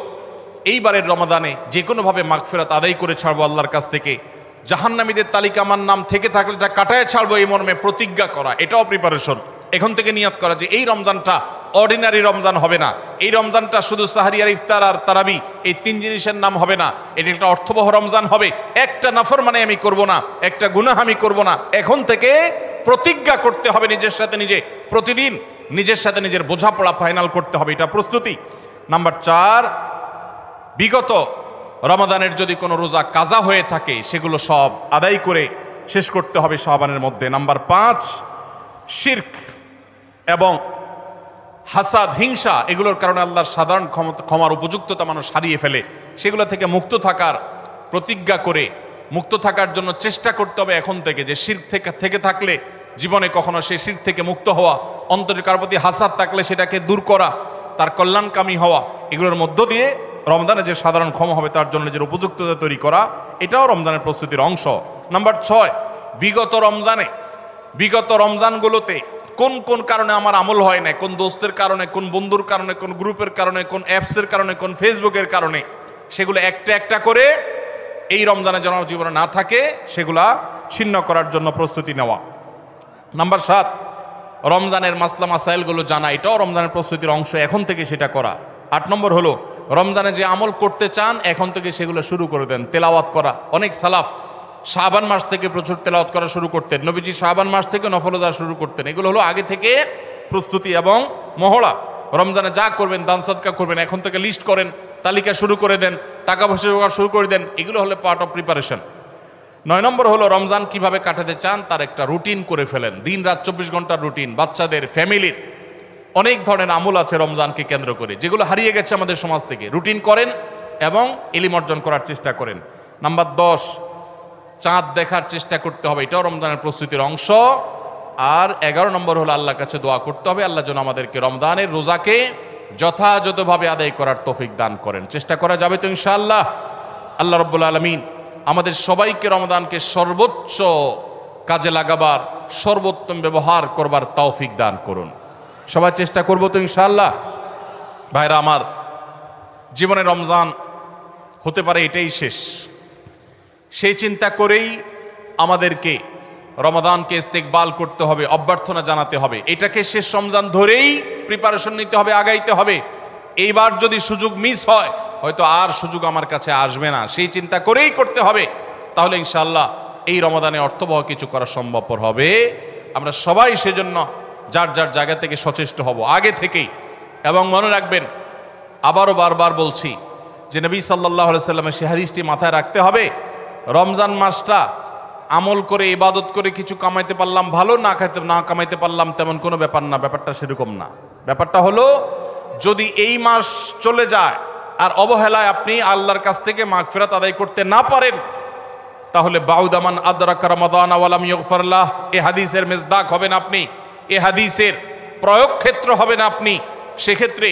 এইবারের রমাদানে যে কোনোভাবে মাগফিরাত আদায় করে ছাড়বো আল্লাহর কাছ থেকে। জাহান্নামীদের তালিকা আমার নাম থেকে থাকলে এটা কাটায় ছাড়বো এই মর্মে প্রতিজ্ঞা করা, এটাও প্রিপারেশন। এখন থেকে নিয়ত করা যে এই রমজানটা অর্ডিনারি রমজান হবে না, এই রমজানটা শুধু সাহারি আর ইফতার আর তারাবি এই 3 জিনিসের নাম হবে না, এটা একটা অর্থবহ রমজান হবে। একটা নাফরমানি আমি করব না, একটা গুনাহ আমি করব না। এখন থেকে প্রতিজ্ঞা করতে হবে নিজের সাথে নিজে, প্রতিদিন নিজের সাথে নিজের বোঝাপড়া ফাইনাল করতে হবে, এটা প্রস্তুতি। নাম্বার 4, বিগত রমাদানের যদি কোনো রোজা কাজা হয়ে থাকে সেগুলো সব আদায় করে শেষ করতে হবে শাবানের মধ্যে। নাম্বার 5, শিরক এবং হাসাদ, হিংসা, এগুলোর কারণে আল্লাহর সাধারণ ক্ষমার উপযুক্ততা মানুষ হারিয়ে ফেলে, সেগুলো থেকে মুক্ত থাকার প্রতিজ্ঞা করে মুক্ত থাকার জন্য চেষ্টা করতে হবে এখন থেকে, যে শিরক থেকে থাকলে জীবনে কখনো সেই শিরক থেকে মুক্ত হওয়া, অন্তরের কারো প্রতি হাসাদ থাকলে সেটাকে দূর করা, তার কল্যাণকামী হওয়া, এগুলোর মধ্য দিয়ে রমজানে যে সাধারণ ক্ষমা হবে তার জন্য নিজের উপযুক্ততা তৈরি করা, এটাও রমজানের প্রস্তুতির অংশ। নাম্বার 6, বিগত রমজানগুলোতে কোন কোন কারণে আমার আমল হয় না, কোন দোস্তের কারণে, কোন বন্ধুর কারণে, কোন গ্রুপের কারণে, কোন অ্যাপসের কারণে, কোন ফেসবুকের কারণে, সেগুলো একটা একটা করে এই রমজানে যেন জীবনে না থাকে সেগুলা ছিন্ন করার জন্য প্রস্তুতি নেওয়া। নাম্বার 7, রমজানের মাসলা মাসাইলগুলো জানা, এটাও রমজানের প্রস্তুতির অংশ, এখন থেকে সেটা করা। 8 নম্বর হলো রমজানে যে আমল করতে চান এখন থেকে সেগুলো শুরু করে দেন, তেলাওয়াত করা। অনেক সালাফ শাবান মাস থেকে প্রচুর তেলাওয়াত করা শুরু করতেন, নবীজি শাবান মাস থেকে নফল রোজা শুরু করতেন। এগুলো হলো আগে থেকে প্রস্তুতি এবং মহড়া। রমজানে যা করবেন, দান সাদকা করবেন, এখন থেকে লিস্ট করেন, তালিকা শুরু করে দেন, টাকা পয়সা জোগাড় শুরু করে দেন, এগুলো হলো পার্ট অফ প্রিপারেশন। 9 নম্বর হলো রমজান কিভাবে কাটাতে চান তার একটা রুটিন করে ফেলেন, দিন রাত 24 ঘন্টার রুটিন। বাচ্চাদের, ফ্যামিলির অনেক ধরনের আমল আছে রমজানকে কেন্দ্র করে, যেগুলো হারিয়ে গেছে আমাদের সমাজ থেকে। রুটিন করেন এবং ইলম অর্জন করার চেষ্টা করেন। নাম্বার 10, চাঁদ দেখার চেষ্টা করতে হবে, এটাও রমজানের প্রস্তুতির অংশ। আর 11 নম্বর হলো আল্লাহর কাছে দোয়া করতে হবে, আল্লাহ যেন আমাদেরকে রমজানের রোজাকে যথাযথভাবে আদায় করার তৌফিক দান করেন। চেষ্টা করা যাবে তো ইনশাআল্লাহ। আল্লাহ রাব্বুল আলামিন আমাদের সবাইকে রমজানকে সর্বোচ্চ কাজে লাগাবার, সর্বোত্তম ব্যবহার করবার তৌফিক দান করুন। সবাই চেষ্টা করবো তো ইনশাআল্লাহ। ভাইরা আমার, জীবনে রমজান হতে পারে এটাই শেষ, সেই চিন্তা করেই আমাদেরকে রমাদানকে ইস্তেকবাল করতে হবে, অভ্যর্থনা জানাতে হবে। এটাকে শেষ রমজান ধরেই প্রিপারেশন নিতে হবে, আগাইতে হবে। এইবার যদি সুযোগ মিস হয় হয়তো আর সুযোগ আমার কাছে আসবে না, সেই চিন্তা করেই করতে হবে। তাহলে ইনশাআল্লাহ এই রমাদানে অর্থবহ কিছু করা সম্ভবপর হবে। আমরা সবাই সেজন্য যার যার জায়গা থেকে সচেষ্ট হব আগে থেকেই। এবং মনে রাখবেন, আবারও বারবার বলছি যে নবী সাল্লাল্লাহু আলাইহি সাল্লামের সেই হাদিসটি মাথায় রাখতে হবে, রমজান মাসটা আমল করে, ইবাদত করে কিছু কামাইতে পারলাম ভালো, না কামাইতে পারলাম তেমন কোনো ব্যাপার না। ব্যাপারটা সেরকম না। ব্যাপারটা হলো, যদি এই মাস চলে যায় আর অবহেলায় আপনি আল্লাহর কাছ থেকে মাগফিরাত আদায় করতে না পারেন, তাহলে বাউদামান আদরাকা রমাদান ওয়া লাম ইগফার লাহ, এই হাদিসের মেজদাক হবেন আপনি, এই হাদিসের প্রয়োগ ক্ষেত্র হবেন আপনি। সেক্ষেত্রে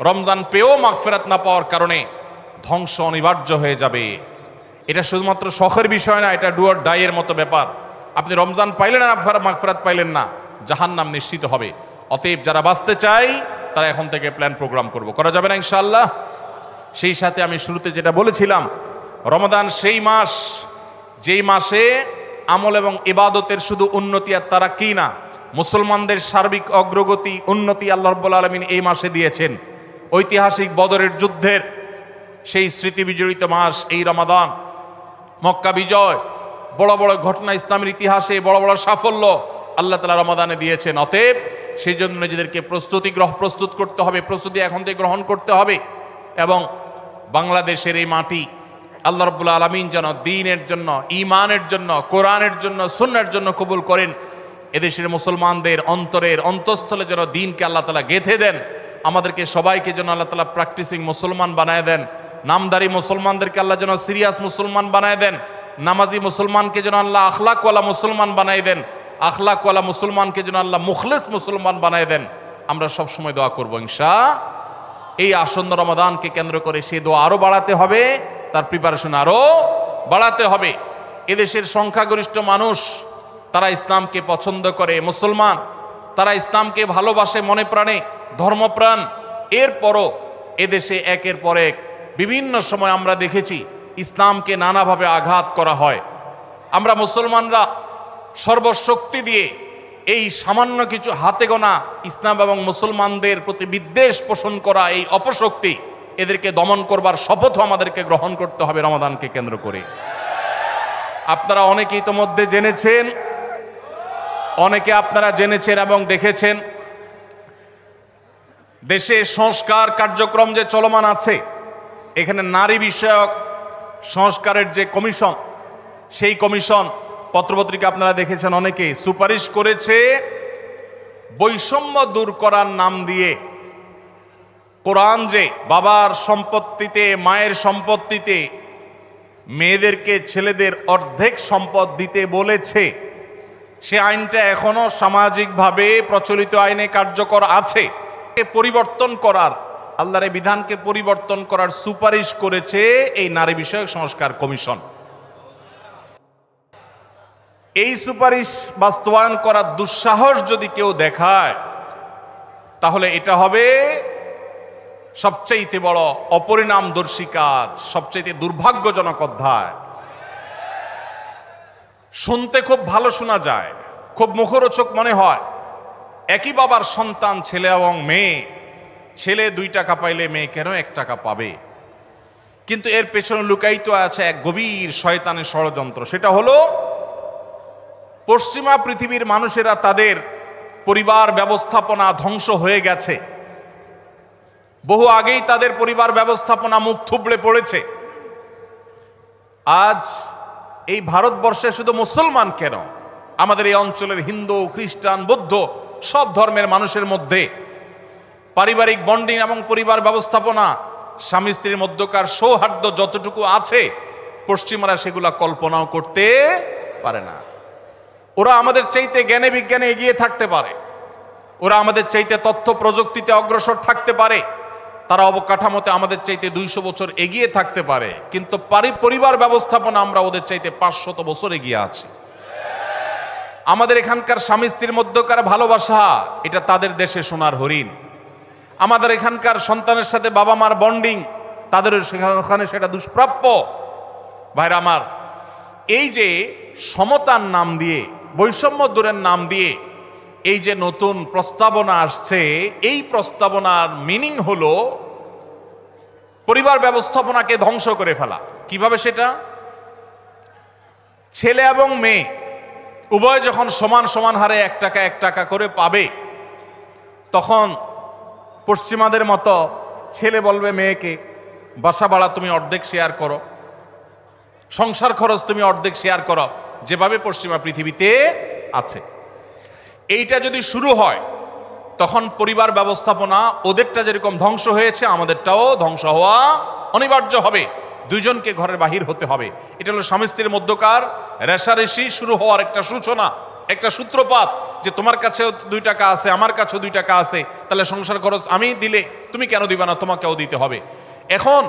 রমজান পেয়েও মাগফিরাত না পাওয়ার কারণে ধ্বংস অনিবার্য হয়ে যাবে। এটা শুধুমাত্র শখের বিষয় না, এটা ডু অর ডাই এর মতো ব্যাপার। আপনি রমজান পাইলেন না, মাগফিরাত পাইলেন না, জাহান্নাম নিশ্চিত হবে। অতএব যারা বাঁচতে চায় তারা এখন থেকে প্ল্যান প্রোগ্রাম করা যাবে না ইনশাআল্লাহ। সেই সাথে আমি শুরুতে যেটা বলেছিলাম, রমাদান সেই মাস যেই মাসে আমল এবং ইবাদতের শুধু উন্নতি আর তারাক্কি না, মুসলমানদের সার্বিক অগ্রগতি, উন্নতি আল্লাহ রাব্বুল আলামিন এই মাসে দিয়েছেন। ঐতিহাসিক বদরের যুদ্ধের সেই স্মৃতি বিজড়িত মাস এই রমাদান। মক্কা বিজয়, বড় বড় ঘটনা ইসলামের ইতিহাসে, বড় বড় সাফল্য আল্লাহ তাআলা রমাদানে দিয়েছেন। অতএব সেই জন্য নিজেদেরকে প্রস্তুত করতে হবে, প্রস্তুতি এখন থেকে গ্রহণ করতে হবে। এবং বাংলাদেশের এই মাটি আল্লাহ রাব্বুল আলামিন যেন দ্বীনের জন্য, ঈমানের জন্য, কোরআনের জন্য, সুন্নাহর জন্য কবুল করেন। এদেশের মুসলমানদের অন্তরের অন্তঃস্থলে যেন দ্বীনকে আল্লাহ তাআলা গেঁথে দেন। আমাদেরকে সবাইকে যেন আল্লাহ তাআলা প্র্যাকটিসিং মুসলমান বানায় দেন। নামদারি মুসলমানদেরকে আল্লাহ যেন সিরিয়াস মুসলমান বানায় দেন। নামাজি মুসলমানকে যেন আল্লাহ আখলাকওয়ালা মুসলমান বানায় দেন। আখলাকওয়ালা মুসলমানকে যেন আল্লাহ মুখলিস মুসলমান বানায় দেন। আমরা সব সময় দোয়া করব ইনশাআল্লাহ। এই আসন্ন রমাদানকে কেন্দ্র করে সেই দোয়া আরো বাড়াতে হবে, তার প্রিপারেশন আরো বাড়াতে হবে। এদেশের সংখ্যাগরিষ্ঠ মানুষ তারা ইসলামকে পছন্দ করে, মুসলমান, তারা ইসলামকে ভালোবাসে মনে প্রাণে, ধর্মপ্রাণ। এরপরও এদেশে একের পর এক বিভিন্ন সময় আমরা দেখেছি ইসলামকে নানাভাবে আঘাত করা হয়। আমরা মুসলমানরা সর্বশক্তি দিয়ে এই সামান্য কিছু হাতে গোনা ইসলাম এবং মুসলমানদের প্রতি বিদ্বেষ পোষণ করা এই অপশক্তি, এদেরকে দমন করবার শপথও আমাদেরকে গ্রহণ করতে হবে রমাদানকে কেন্দ্র করে। আপনারা অনেকে ইতোমধ্যে জেনেছেন, অনেকে আপনারা জেনেছেন এবং দেখেছেন, দেশে সংস্কার কার্যক্রম যে চলমান আছে, এখানে নারী বিষয়ক সংস্কারের যে কমিশন, সেই কমিশন পত্রপত্রিকা আপনারা দেখেছেন, অনেকে সুপারিশ করেছে বৈষম্য দূর করার নাম দিয়ে কোরআন যে বাবার সম্পত্তিতে, মায়ের সম্পত্তিতে মেয়েদেরকে ছেলেদের অর্ধেক সম্পদ দিতে বলেছে, সে আইনটা এখনো সামাজিকভাবে প্রচলিত আইনে কার্যকর আছে। পরিবর্তন করার, আল্লাহর এই বিধানকে পরিবর্তন করার সুপারিশ করেছে এই নারী বিষয়ক সংস্কার কমিশন। এই সুপারিশ বাস্তবায়ন করার দুঃসাহস যদি কেউ দেখায়, তাহলে এটা হবে সবচেয়ে বড় অপরিণামদর্শী কাজ, সবচেয়ে দুর্ভাগ্যজনক অধ্যায়। শুনতে খুব ভালো শোনা যায়, খুব মুখরোচক মনে হয়। একই বাবার সন্তান ছেলে এবং মেয়ে, ছেলে 2 টাকা পাইলে মেয়ে কেন 1 টাকা পাবে? কিন্তু এর পেছনে লুকায়িত আছে এক গভীর শয়তানের ষড়যন্ত্র। সেটা হলো পশ্চিমা পৃথিবীর মানুষেরা তাদের পরিবার ব্যবস্থাপনা ধ্বংস হয়ে গেছে, বহু আগেই তাদের পরিবার ব্যবস্থাপনা মুখ থুবড়ে পড়েছে। আজ এই ভারতবর্ষে শুধু মুসলমান কেন, আমাদের এই অঞ্চলের হিন্দু, খ্রিস্টান, বৌদ্ধ সব ধর্মের মানুষের মধ্যে পারিবারিক বন্ডিং এবং পরিবার ব্যবস্থাপনা, স্বামী স্ত্রীর মধ্যকার সৌহার্দ্য যতটুকু আছে, পশ্চিমারা সেগুলা কল্পনাও করতে পারে না। ওরা আমাদের চাইতে জ্ঞানে বিজ্ঞানে এগিয়ে থাকতে পারে, ওরা আমাদের চাইতে তথ্য প্রযুক্তিতে অগ্রসর থাকতে পারে, তারা অবকাঠামোতে আমাদের চাইতে 200 বছর এগিয়ে থাকতে পারে, কিন্তু পরিবার ব্যবস্থাপনা আমরা ওদের চাইতে 500 বছর এগিয়ে আছি। আমাদের এখানকার স্বামী স্ত্রীর মধ্যকার ভালোবাসা, এটা তাদের দেশে সোনার হরিণ। আমাদের এখানকার সন্তানের সাথে বাবা মার বন্ডিং, তাদের সেখানে সেটা দুষ্প্রাপ্য। ভাইরা আমার, এই যে সমতার নাম দিয়ে, বৈষম্য দূরের নাম দিয়ে এই যে নতুন প্রস্তাবনা আসছে, এই প্রস্তাবনার মিনিং হলো পরিবার ব্যবস্থাপনাকে ধ্বংস করে ফেলা। কিভাবে সেটা? ছেলে এবং মেয়ে উভয় যখন সমান সমান হারে 1 টাকা 1 টাকা করে পাবে, তখন পশ্চিমাদের মতো ছেলে বলবে মেয়েকে, বাসা ভাড়া তুমি অর্ধেক শেয়ার করো, সংসার খরচ তুমি অর্ধেক শেয়ার করো, যেভাবে পশ্চিমা পৃথিবীতে আছে। এইটা যদি শুরু হয়, তখন পরিবার ব্যবস্থাপনা ওদেরটা যেরকম ধ্বংস হয়েছে, আমাদেরটাও ধ্বংস হওয়া অনিবার্য হবে। দুইজনকে ঘরের বাহির হতে হবে। এটা হলো স্বামী স্ত্রীর মধ্যকার রেষারেষি শুরু হওয়ার একটা সূচনা, একটা সূত্রপাত, যে তোমার কাছেও 2 টাকা আছে, আমার কাছেও 2 টাকা আছে, তাহলে সংসার খরচ আমি দিলে তুমি কেন দিবা না, তোমাকেও দিতে হবে। এখন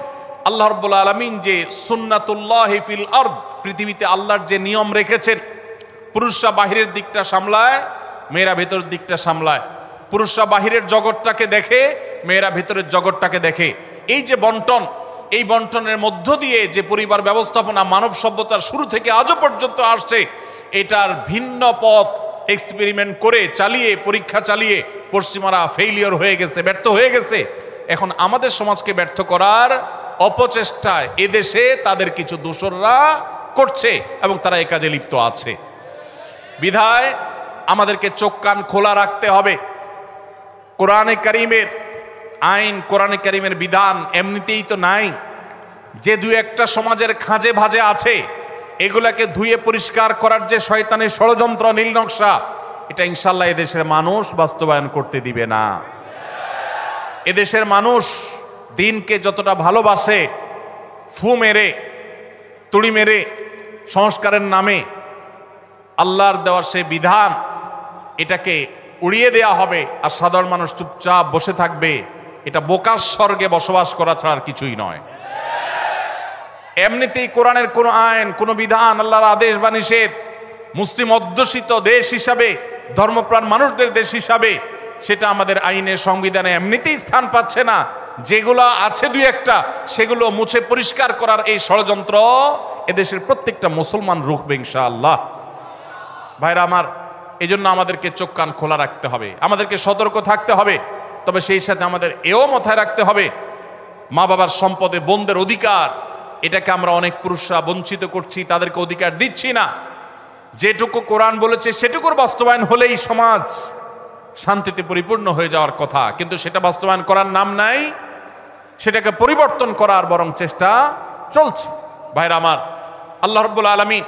আল্লাহ রাব্বুল আলামিন যে সুন্নাতুল্লাহি ফিল আরদ, পৃথিবীতে আল্লাহর যে নিয়ম রেখেছেন, পুরুষরা বাহিরের দিকটা সামলায়, মেয়েরা ভেতরের দিকটা সামলায়। পুরুষরা বাহিরের জগৎটাকে দেখে, মেয়েরা ভেতরের জগৎটাকে দেখে। এই যে বন্টন, এই বন্টনের মধ্য দিয়ে যে পরিবার ব্যবস্থাপনা মানব সভ্যতার শুরু থেকে আজও পর্যন্ত আসছে, এটার ভিন্ন পথ এক্সপেরিমেন্ট করে, চালিয়ে, পরীক্ষা চালিয়ে পশ্চিমারা ফেইলিয়র হয়ে গেছে, ব্যর্থ হয়ে গেছে। এখন আমাদের সমাজকে ব্যর্থ করার অপচেষ্টায় এদেশে তাদের কিছু দোসররা করছে এবং তারা এ কাজে লিপ্ত আছে। বিধায় আমাদেরকে চোখ কান খোলা রাখতে হবে। কোরআনে কারীমের আইন, কোরআনে কারীমের বিধান এমনিতেই তো নাই, যে 2-1টা সমাজের খাঁজে ভাজে আছে, এগুলাকে ধুয়ে পরিষ্কার করার যে শয়তানের ষড়যন্ত্র, নীল নকশা, এটা ইনশাল্লাহ এদেশের মানুষ বাস্তবায়ন করতে দিবে না। এদেশের মানুষ দিনকে যতটা ভালোবাসে, ফু মেরে তুড়ি মেরে সংস্কারের নামে আল্লাহর দেওয়ার সেই বিধান এটাকে উড়িয়ে দেয়া হবে আর সাধারণ মানুষ চুপচাপ বসে থাকবে, এটা বোকার স্বর্গে বসবাস করা ছাড়া আর কিছুই নয়। এমনিতেই কোরআনের কোনো আইন, কোনো বিধান, আল্লাহর আদেশ বা নিষেধ মুসলিম অধ্যুষিত দেশ হিসাবে, ধর্মপ্রাণ মানুষদের দেশ হিসাবে সেটা আমাদের আইনে, সংবিধানে এমনিতেই স্থান পাচ্ছে না। যেগুলো আছে দুই একটা, সেগুলো মুছে পরিষ্কার করার এই ষড়যন্ত্র এদেশের প্রত্যেকটা মুসলমান রুখবে ইনশাআল্লাহ। ভাইরা আমার, এই জন্য আমাদেরকে চোখ কান খোলা রাখতে হবে, আমাদেরকে সতর্ক থাকতে হবে। তবে সেই সাথে আমাদের এও মাথায় রাখতে হবে, মা বাবার সম্পদে বোনদের অধিকার, এটাকে আমরা অনেক পুরুষরা বঞ্চিত করছি, তাদেরকে অধিকার দিচ্ছি না। যেটুকু কোরআন বলেছে সেটুকুর বাস্তবায়ন হলেই সমাজ শান্তিতে পরিপূর্ণ হয়ে যাওয়ার কথা, কিন্তু সেটা বাস্তবায়ন করার নাম নাই, সেটাকে পরিবর্তন করার বরং চেষ্টা চলছে। ভাইরা আমার, আল্লাহ রাব্বুল আলামিন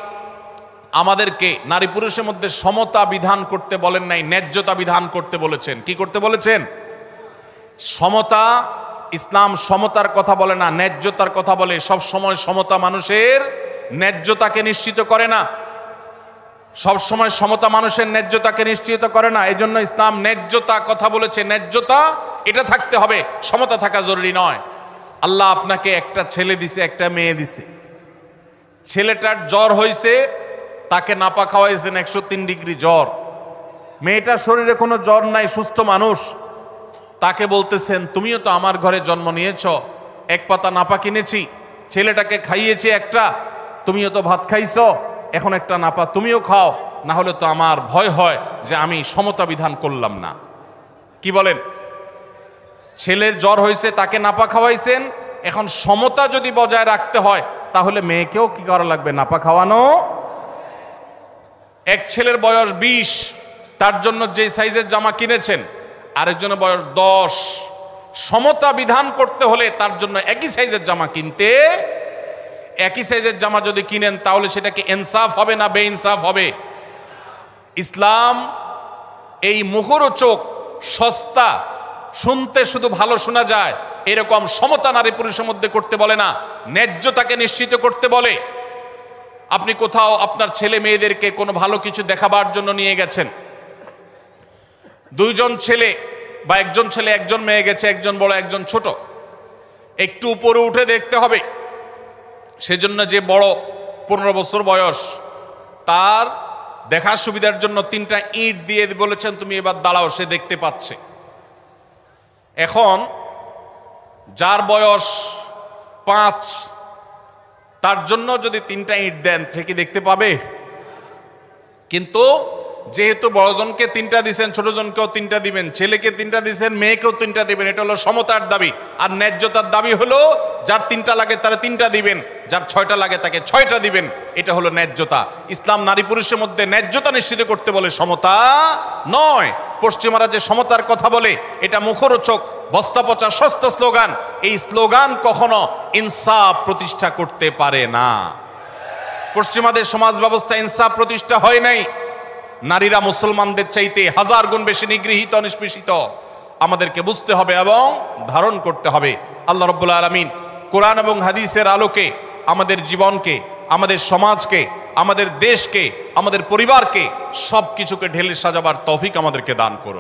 আমাদেরকে নারী পুরুষের মধ্যে সমতা বিধান করতে বলেন নাই, ন্যায্যতা বিধান করতে বলেছেন। কি করতে বলেছেন? সমতা। ইসলাম সমতার কথা বলে না, ন্যায্যতার কথা বলে। সব সময় সমতা মানুষের ন্যায্যতাকে নিশ্চিত করে না, সব সময় সমতা মানুষের ন্যায্যতাকে নিশ্চিত করে না। এজন্য ইসলাম ন্যায্যতা কথা বলেছে, ন্যায্যতা এটা থাকতে হবে, সমতা থাকা জরুরি নয়। আল্লাহ আপনাকে একটা ছেলে দিছে, একটা মেয়ে দিছে। ছেলেটার জ্বর হয়েছে, তাকে নাপা খাওয়াইছেন 103 ডিগ্রি জ্বর। মেয়েটার শরীরে কোনো জ্বর নাই, সুস্থ মানুষ, তাকে বলতেছেন তুমিও তো আমার ঘরে জন্ম নিয়েছ, এক পাতা নাপা কিনেছি, ছেলেটাকে খাইয়েছি একটা, তুমিও তো ভাত খাইছো, এখন একটা নাপা তুমিও খাও, না হলে তো আমার ভয় হয় যে আমি সমতা বিধান করলাম না। কি বলেন? ছেলের জ্বর হয়েছে, তাকে নাপা খাওয়াইছেন, এখন সমতা যদি বজায় রাখতে হয় তাহলে মেয়েকেও কি করা লাগবে? নাপা খাওয়ানো। এক ছেলের বয়স 20, তার জন্য যে সাইজের জামা কিনেছেন, আরেকজনের বয়স 10, সমতা বিধান করতে হলে তার জন্য একই সাইজের জামা কিনতে, একই সাইজের জামা যদি কিনেন তাহলে সেটা কি ইনসাফ হবে না বেইনসাফ হবে? ইসলাম এই মুখরোচক, সস্তা, শুনতে শুধু ভালো শোনা যায় এরকম সমতা নারী পুরুষের মধ্যে করতে বলে না, ন্যায্যতাকে নিশ্চিত করতে বলে। আপনি কোথাও আপনার ছেলে মেয়েদেরকে কোনো ভালো কিছু দেখাবার জন্য নিয়ে গেছেন, দুইজন ছেলে বা একজন ছেলে একজন মেয়ে গেছে, একজন বড় একজন ছোট, একটু উপরে উঠে দেখতে হবে। সেজন্য যে বড় 15 বছর বয়স, তার দেখার সুবিধার জন্য 3টা ইট দিয়ে বলেছেন তুমি এবার দাঁড়াও, সে দেখতে পাচ্ছে। এখন যার বয়স 5, তার জন্য যদি 3টা ইট দেন সে কি দেখতে পাবে? কিন্তু যেহেতু বড়জনকে 3টা দিবেন, ছোটজনকেও 3টা দিবেন, ছেলেকে 3টা দিবেন, মেয়েকেও 3টা দিবেন, এটা হলো সমতার দাবি। আর ন্যায্যতার দাবি হলো যার 3টা লাগে তারা 3টা দিবেন, যার 6টা লাগে তাকে 6টা দিবেন। এটা হলো ন্যায্যতা। ইসলাম নারী পুরুষের মধ্যে ন্যায্যতা নিশ্চিত করতে বলে, সমতা নয়। পশ্চিমারা যে সমতার কথা বলে এটা মুখরোচক, বস্তাপচা, সস্তা স্লোগান। এই স্লোগান কখনো ইনসাফ প্রতিষ্ঠা করতে পারে না। পশ্চিমাদের সমাজ ব্যবস্থা ইনসাফ প্রতিষ্ঠা হয় নাই। নারীরা মুসলমানদের চাইতে 1000 গুণ বেশি নিগৃহীত, নিষ্পেষিত। আমাদেরকে বুঝতে হবে এবং ধারণ করতে হবে। আল্লাহ রাব্বুল আলামিন কোরআন এবং হাদিসের আলোকে আমাদের জীবনকে, আমাদের সমাজকে, আমাদের দেশকে, আমাদের পরিবারকে সবকিছুকে ঢেলে সাজাবার তৌফিক আমাদেরকে দান করুন।